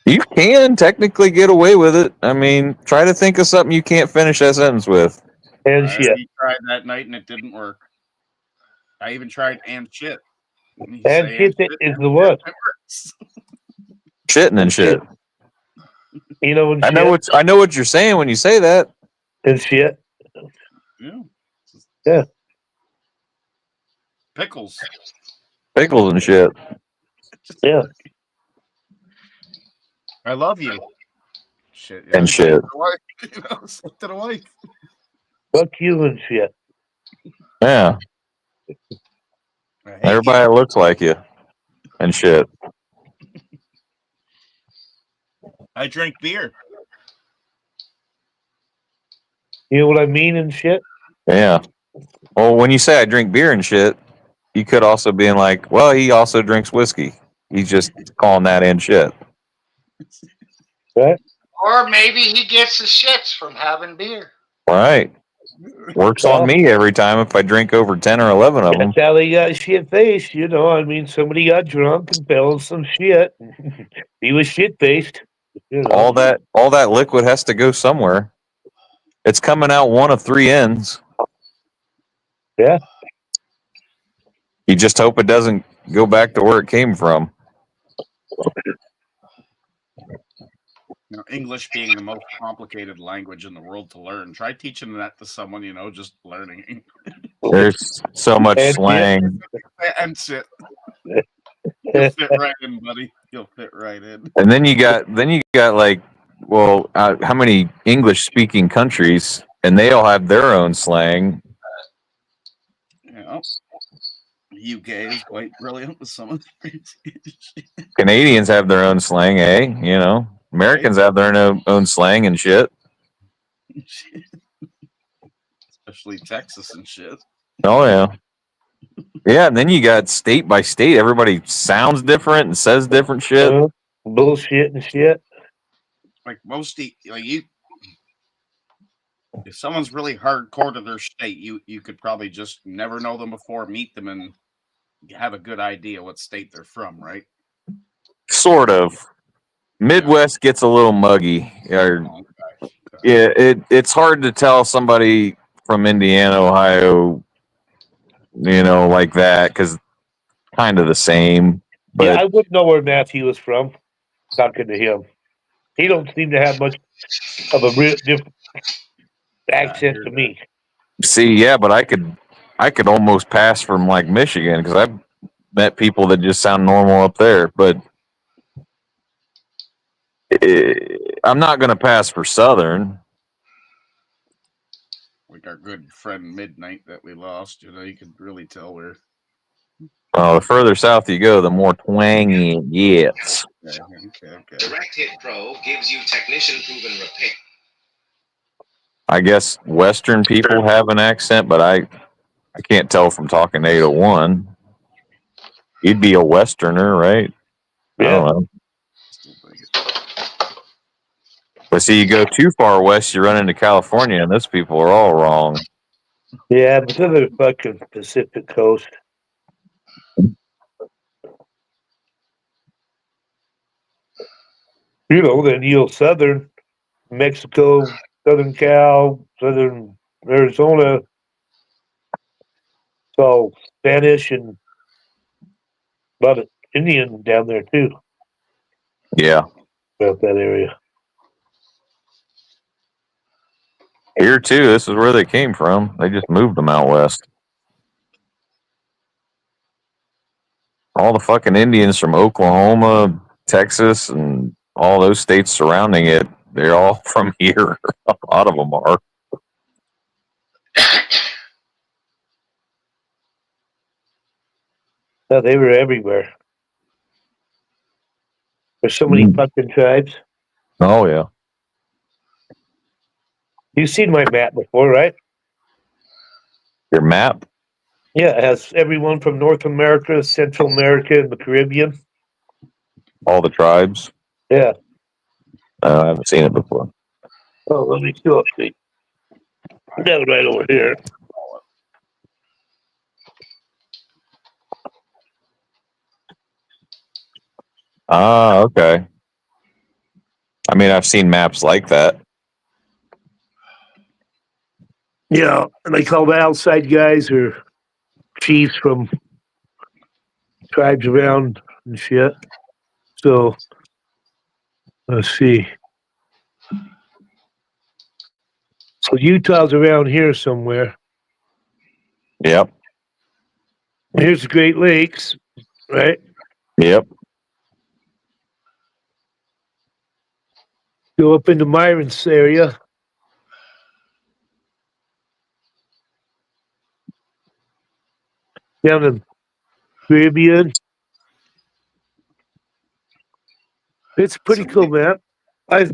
You can technically get away with it. I mean, try to think of something you can't finish that sentence with. And I shit, already tried that night and it didn't work. I even tried and shit. You and say shit and that shit, is and the shit, what? it works. Shitting and And shit. You know, and I know shit what you're saying when you say that. and shit. Yeah. Yeah. Pickles. Pickles and shit. Yeah. I love you. Shit. And Say it shit. to the wife. You know, say it to the wife. Fuck you and shit. Yeah. I hate Everybody you. looks like you. And shit. I drink beer. You know what I mean and shit. Yeah. Well, when you say I drink beer and shit, you could also be like, well, he also drinks whiskey. He's just calling that and shit. Right? Or maybe he gets the shits from having beer. Right. Works Well, on me every time if I drink over 10 or 11 of them. that's how they got shit faced. You know, I mean, somebody got drunk and fell in some shit. He was shit faced. You know. All that liquid has to go somewhere. It's coming out one of three ends. Yeah. You just hope it doesn't go back to where it came from. You know, English being the most complicated language in the world to learn. Try teaching that to someone, you know, just learning English. There's so much And slang. And shit. shit. You'll fit right in, buddy. You'll fit right in. And then you got like, well, how many English speaking countries, and they all have their own slang. You know, UK is quite brilliant with some of the Canadians have their own slang, eh? You know, Americans have their own slang and shit. especially Texas and shit. Oh yeah, yeah. And then you got state by state. Everybody sounds different and says different shit. Bullshit and shit. Like most, like you, if someone's really hardcore to their state, you could probably just never know them before, meet them, and have a good idea what state they're from, right? Sort of. Midwest gets a little muggy. Or, Okay. yeah, it's hard to tell somebody from Indiana, Ohio, you know, like that, because kind of the same. But Yeah, I wouldn't know where Matthew was from. Talking to him, he don't seem to have much of a real different accent to me. see, yeah, but I could almost pass from like Michigan because I've met people that just sound normal up there, but I'm not going to pass for Southern. Like our good friend Midnight that we lost, you know, you could really tell where. The further south you go, the more twangy it gets. Okay. Direct Hit Pro gives you technician-proven repair. I guess Western people have an accent, but I can't tell from talking to 801. You'd be a Westerner, right? I Yeah. don't know. But see, you go too far west, you run into California, and those people are all wrong. Yeah, but they're the fucking Pacific Coast. You know, then you'll Southern Mexico, Southern Cal, Southern Arizona. So Spanish and a lot of Indian down there too. Yeah. About that area. Here, too, this is where they came from. They just moved them out west. All the fucking Indians from Oklahoma, Texas, and all those states surrounding it, they're all from here. A lot of them are. No, they were everywhere. There's so many fucking tribes. Oh, yeah. You've seen my map before, right? Your map? Yeah, it has everyone from North America, Central America, and the Caribbean. All the tribes. Yeah. I haven't seen it before. Oh, let me show it. I got it right over here. Ah, okay. I mean, I've seen maps like that. Yeah, and they call the outside guys or chiefs from tribes around and shit. So let's see. So Utah's around here somewhere. Yep. Here's the Great Lakes, right? Yep. Go up into Myron's area. Down in Caribbean. It's a pretty cool map. I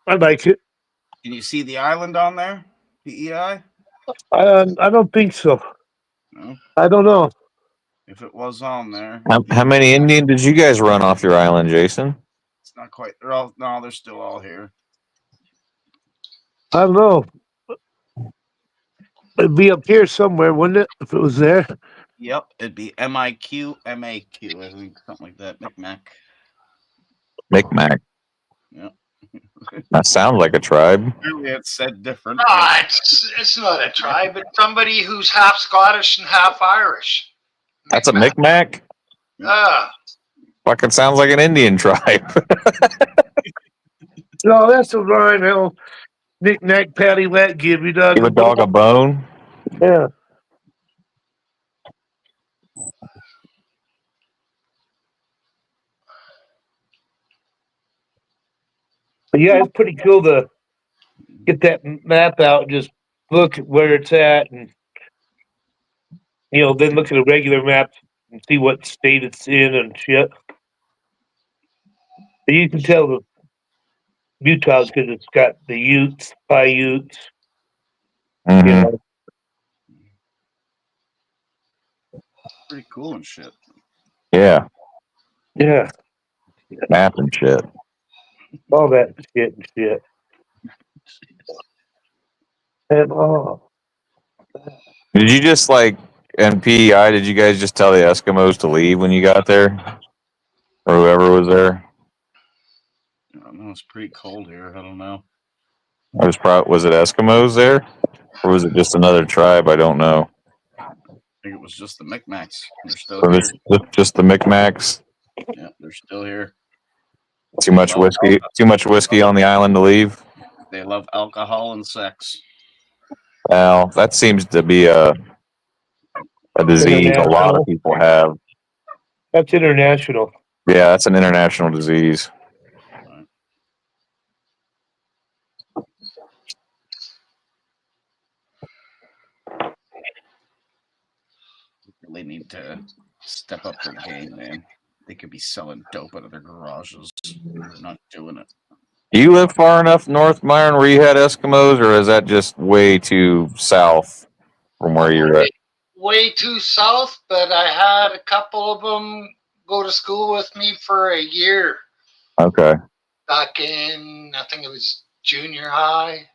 like it. Can you see the island on there? PEI? I don't think so. No. I don't know. If it was on there, How many Indian did you guys run off your island, Jason? it's not quite. They're all no. They're still all here. I don't know. It'd be up here somewhere, wouldn't it? If it was there. Yep, it'd be MIQ, MAQ, I think, something like that. Micmac. Micmac. Yep. That sounds like a tribe. Clearly, it's said different. It's not a tribe. It's somebody who's half Scottish and half Irish. That's a Micmac? Fucking sounds like an Indian tribe. No, that's a line. Hell, knick-knack, paddywhack, give you dog Give a dog a bone. Yeah. But yeah, it's pretty cool to get that map out and just look at where it's at, and then look at a regular map and see what state it's in and shit. But you can tell the Utah's because it's got the Utes, Paiutes. Mm-hmm. Pretty cool and shit. Yeah. Yeah. Map and shit. All that shit and shit. And Did you just and PEI, did you guys just tell the Eskimos to leave when you got there? Or whoever was there? I don't know. It's pretty cold here. I don't know. Was it Eskimos there? Or was it just another tribe? I don't know. I think it was just the Micmacs. They're still Or here. just the Micmacs? Yeah, they're still here. Too much whiskey. Too much whiskey on the island to leave. They love alcohol and sex. Well, that seems to be a disease a lot of people have. That's international. Yeah, that's an international disease. They need to step up their game, man. They could be selling dope out of their garages. They're not doing it. Do you live far enough north, Myron, where you had Eskimos, or is that just way too south from where you're at? Way too south, but I had a couple of them go to school with me for a year. Okay. Back in, I think it was junior high.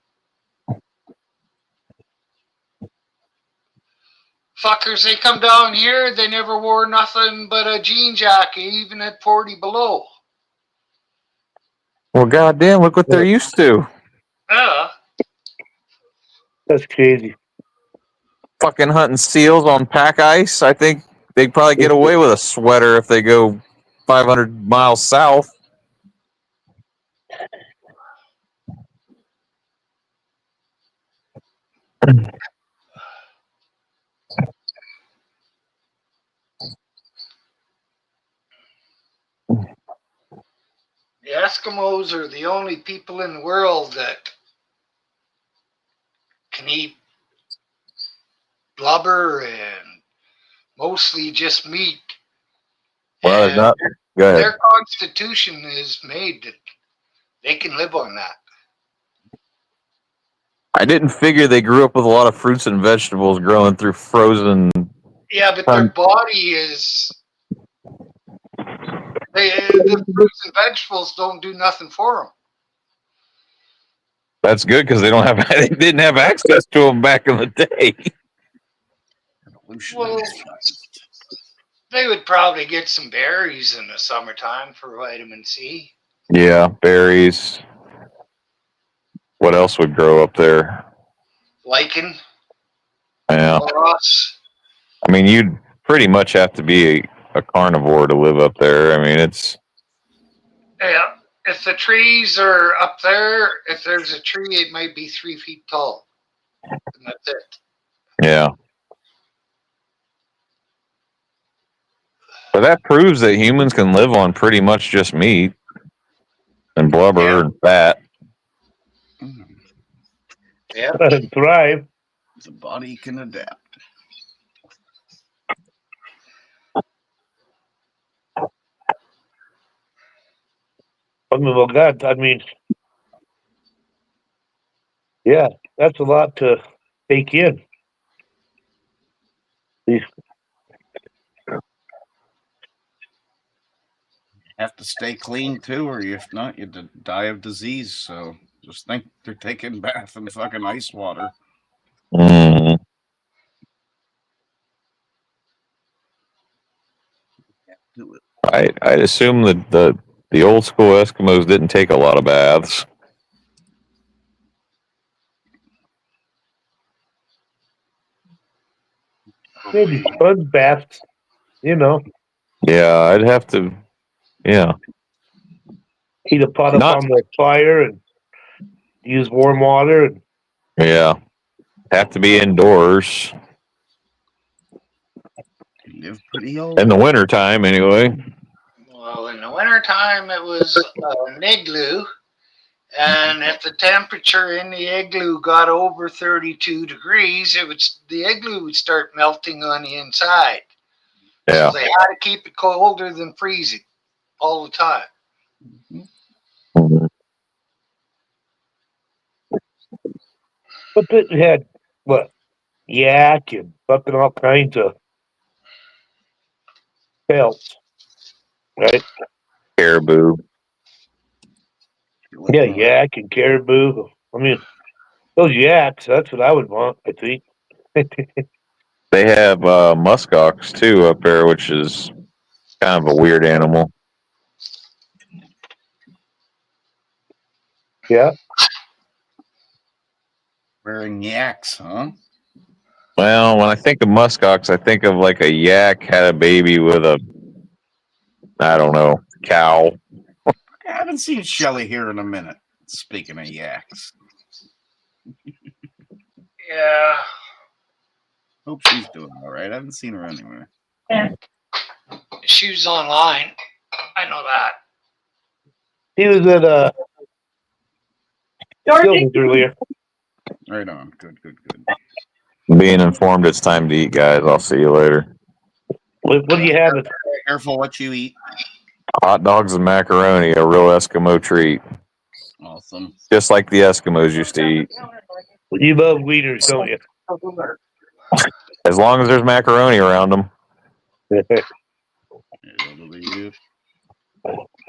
Fuckers, they come down here, they never wore nothing but a jean jacket, even at 40 below. Well, goddamn, look what they're used to. Yeah. That's crazy. Fucking hunting seals on pack ice. I think they'd probably get away with a sweater if they go 500 miles south. The Eskimos are the only people in the world that can eat blubber and mostly just meat. Well, and not. Go ahead. Their constitution is made that they can live on that. I didn't figure they grew up with a lot of fruits and vegetables growing through frozen Yeah, but their body is. The fruits and vegetables don't do nothing for them. That's good because they don't have they didn't have access to them back in the day. Well, they would probably get some berries in the summertime for vitamin C. Yeah, berries. What else would grow up there? Lichen. Yeah. Moss. I mean, you'd pretty much have to be a carnivore to live up there. I mean, it's. Yeah. If the trees are up there, if there's a tree, it might be 3 feet tall. And that's it. Yeah. But that proves that humans can live on pretty much just meat and blubber and fat. Yeah. Thrive. The body can adapt. I mean, well, God, I mean, yeah, that's a lot to take in. Have to stay clean too, or if not, you die of disease. So just think they're taking bath in fucking ice water. Mm. Do it. I'd assume that the old school Eskimos didn't take a lot of baths. Maybe sponge baths, you know, Yeah, I'd have to. Yeah, heat a pot up not. on the fire and use warm water. And Yeah, have to be indoors You live pretty old. in the wintertime anyway. Well, in the wintertime, it was an igloo. And if the temperature in the igloo got over 32 degrees, the igloo would start melting on the inside. Yeah. So they had to keep it colder than freezing all the time. Mhm. but it had what yak and fucking all kinds of pelts, right? Caribou. Yeah, yak and caribou. I mean, those yaks, that's what I would want, I think. They have muskox too up there, which is kind of a weird animal. Yeah. Wearing yaks, huh? Well, when I think of muskox, I think of like a yak had a baby with a, I don't know, cow. I haven't seen Shelly here in a minute. Speaking of yaks. Yeah. Hope she's doing all right. I haven't seen her anywhere. She was online. I know that. He was at Gilman's earlier. Right on. Good. Being informed it's time to eat, guys. I'll see you later. What do you have? Careful what you eat. Hot dogs and macaroni, a real Eskimo treat. Awesome. Just like the Eskimos used to eat. You love wieners, don't you? As long as there's macaroni around them. It'll be good.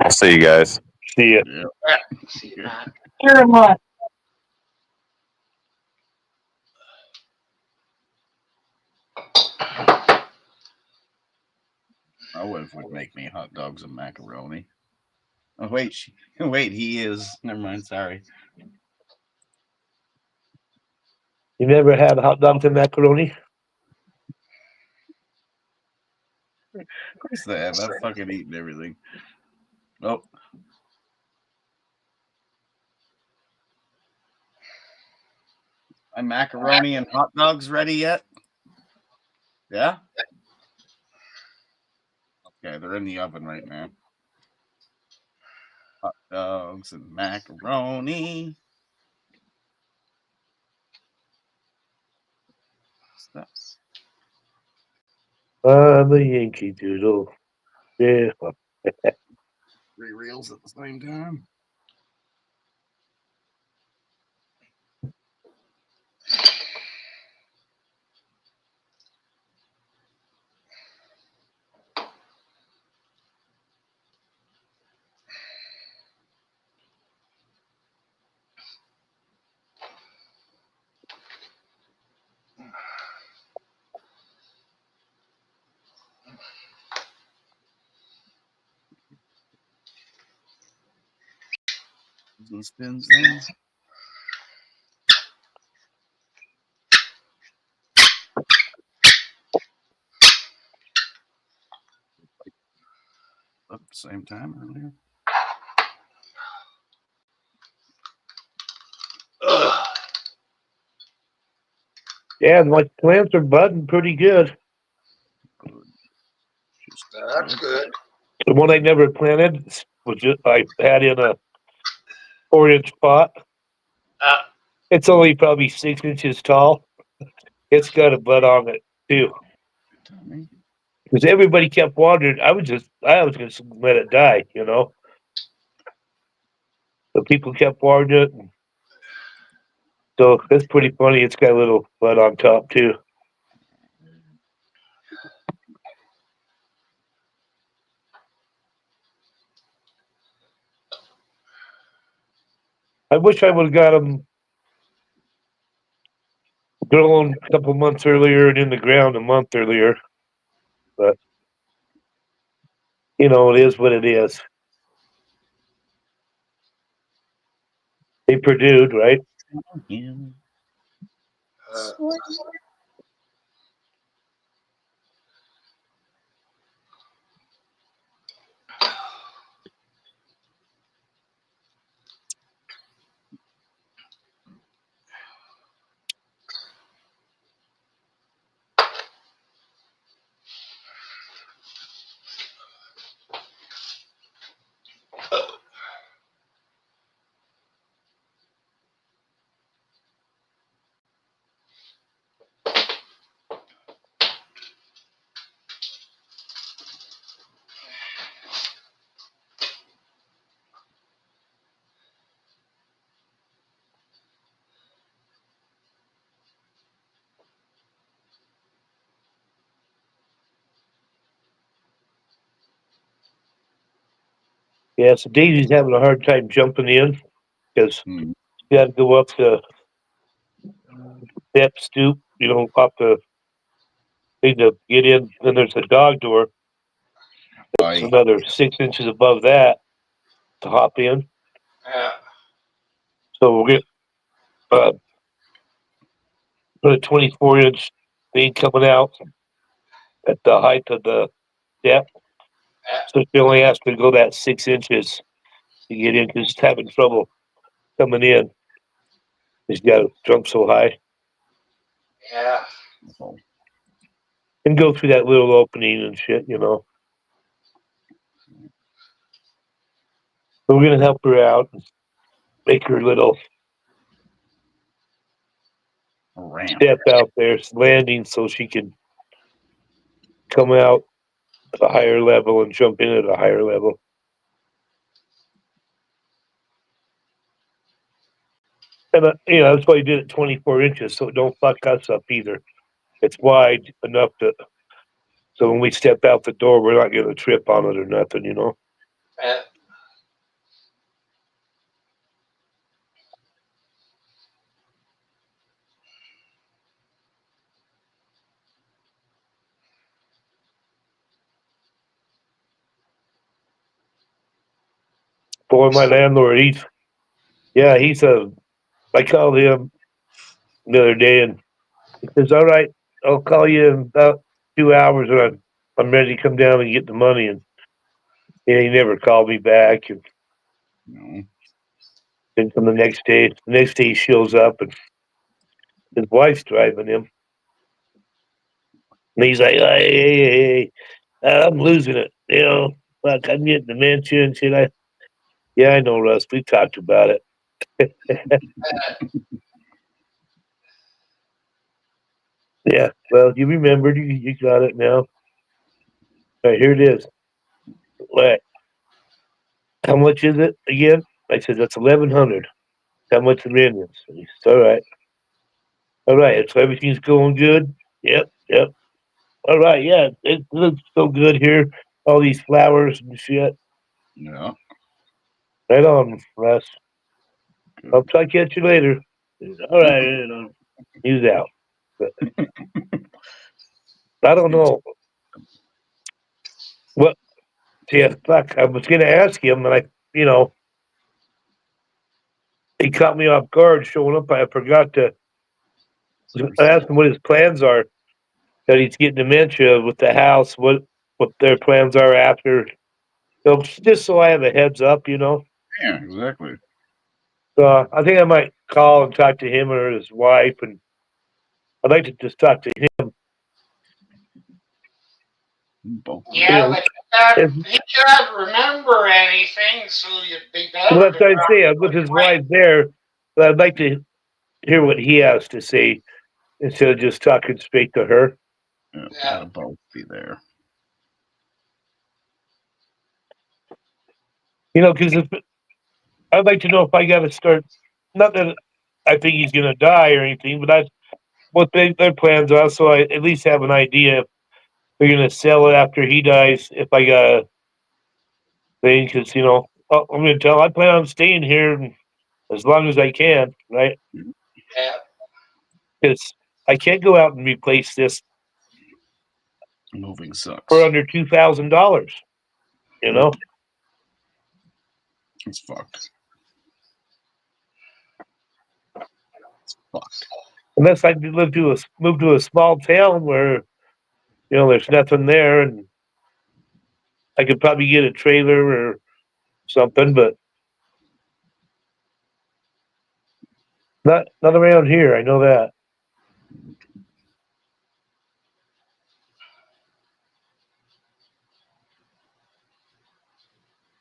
I'll see you guys. See ya. Yeah. See you, man. My wife would make me hot dogs and macaroni. Oh wait, wait, he is. Never mind. Sorry. You never had hot dogs and macaroni? Of course they have. I've fucking eaten everything. Oh. My macaroni and hot dogs ready yet? Yeah? Okay, they're in the oven right now. Hot dogs and macaroni. Steps. I'm a Yankee Doodle. Yeah. 3 reels at the same time. and spins in. At the same time earlier. Yeah, my plants are budding pretty good. Good. That's good. The one I never planted was just I had in a 4-inch pot. Uh, It's only probably 6 inches tall. It's got a bud on it too. Timing. Because everybody kept wandering. I was gonna let it die, you know. But people kept watering it. So that's pretty funny. It's got a little bud on top too. I wish I would have got them grown a couple months earlier and in the ground a month earlier. But you know, it is what it is. They produced, right? Yeah. uh, Yeah, so Daisy's having a hard time jumping in because Hmm. you got to go up the step stoop, you know, up the thing to get in. Then there's a dog door. It's another 6 inches above that to hop in. yeah. So we'll get put a 24-inch thing coming out at the height of the step. So she only has to go that 6 inches to get in because she's having trouble coming in. She's got to jump so high Yeah. and go through that little opening and shit, you know. So we're gonna help her out and make her little Ramp. step out there, landing, so she can come out at a higher level and jump in at a higher level. And you know, that's why you did it 24 inches, so it don't fuck us up either. It's wide enough to so when we step out the door, we're not gonna trip on it or nothing, you know. Uh, Boy, my landlord, he's a. I called him the other day, and he says, "All right, I'll call you in about 2 hours when I'm ready to come down and get the money." And yeah, he never called me back. And No. then from the next day he shows up, and his wife's driving him, and he's like, "Hey, I'm losing it, you know. Fuck, I'm getting dementia and shit." Yeah, I know, Russ. We talked about it. Yeah, well, you remembered. You got it now. All right, here it is. What? How much is it again? I said, that's 1,100. How much the rent is? And he said, all right. All right. So everything's going good? Yep. Yep. All right. Yeah. It looks so good here. All these flowers and shit. Yeah. Right on, Russ. I'll try to catch you later. All right. He's out. But I don't know. What? Yeah, fuck. I was going to ask him, and you know, he caught me off guard showing up. I forgot to ask him what his plans are. That he's getting dementia with the house. What their plans are after. So just so I have a heads up, Yeah, exactly. So I think I might call and talk to him or his wife, and I'd like to just talk to him. Both. Yeah, but he can't remember anything, so you'd be better. Well, that's what I say. With his wife there, but I'd like to hear what he has to say instead of just talking straight to her. Yeah, Yeah. gotta both be there. Because I'd like to know if I got to start. Not that I think he's going to die or anything, but what their plans are, so I at least have an idea if they're going to sell it after he dies. If I got a thing, because I'm going to tell. I plan on staying here as long as I can, right? Yeah. Because I can't go out and replace this Moving sucks. for under $2,000. It's fucked. It's fucked. Unless I move to a small town where there's nothing there, and I could probably get a trailer or something, but not around here. I know that.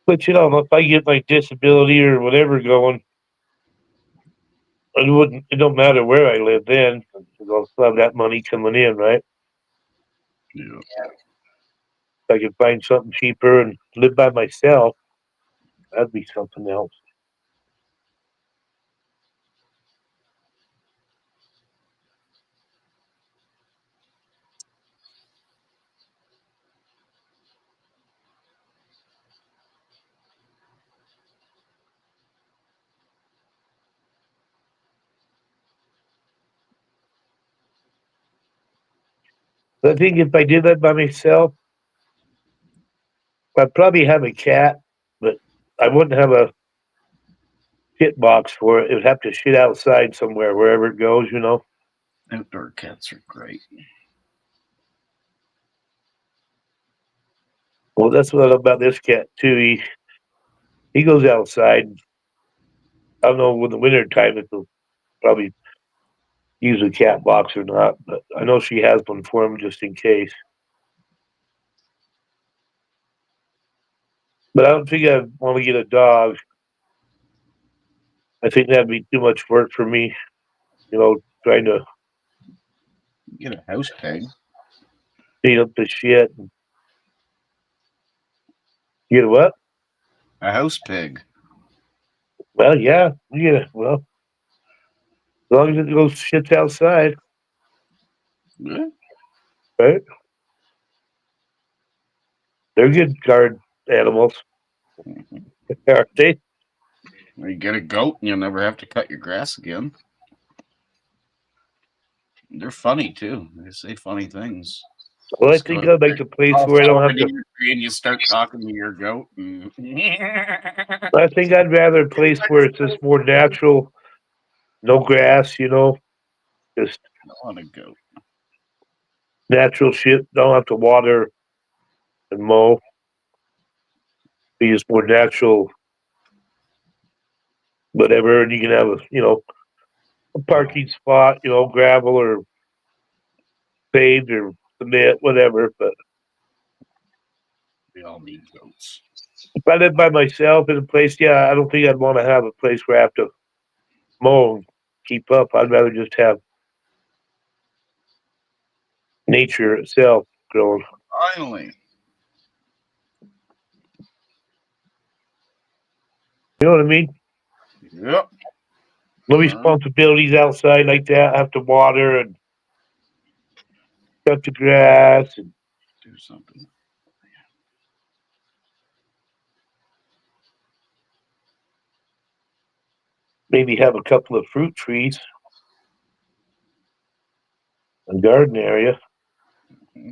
But if I get like disability or whatever going, it don't matter where I live then. I'll still have that money coming in, right? Yeah. If I could find something cheaper and live by myself, that'd be something else. I think if I did that by myself, I'd probably have a cat, but I wouldn't have a shit box for it. It would have to shit outside somewhere, wherever it goes. Outdoor cats are great. Well, that's what I love about this cat too. He goes outside. I don't know in the winter time if he'll probably use a cat box or not, but I know she has one for him just in case. But I don't think I want to get a dog. I think that'd be too much work for me. Trying to Get a house pig. clean up the shit. You get what? A house pig. Well, yeah. Well, as long as it goes shits outside, Yeah. right? They're good guard animals, aren't they? You get a goat and you'll never have to cut your grass again. They're funny too. They say funny things. Well, I Just think go I'd like a place where I don't have to. in your tree and you start talking to your goat. And I think I'd rather a place where it's just more natural, no grass, just I want a goat. natural shit. Don't have to water and mow. Be just more natural, whatever. And you can have a parking spot, gravel or paved or cement, whatever. But We all need goats. if I lived by myself in a place, yeah, I don't think I'd want to have a place where I have to mow and keep up. I'd rather just have nature itself growing. Finally. You know what I mean? Yep. No responsibilities outside like that. I have to water and cut the grass and Do something. maybe have a couple of fruit trees and garden area. Mm-hmm.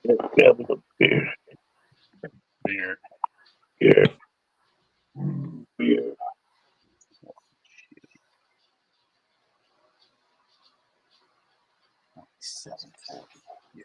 Grab a beer. Beer. Beer. Beer. 740. Yeah.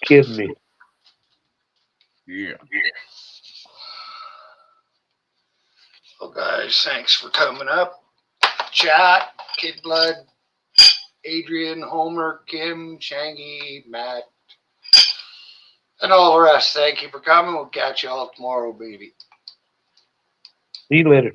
Kidding me. Yeah. Well, guys, thanks for coming up. Chat, Kid Blood, Adrian, Homer, Kim, Shangy, Matt, and all the rest. Thank you for coming. We'll catch you all tomorrow, baby. See you later.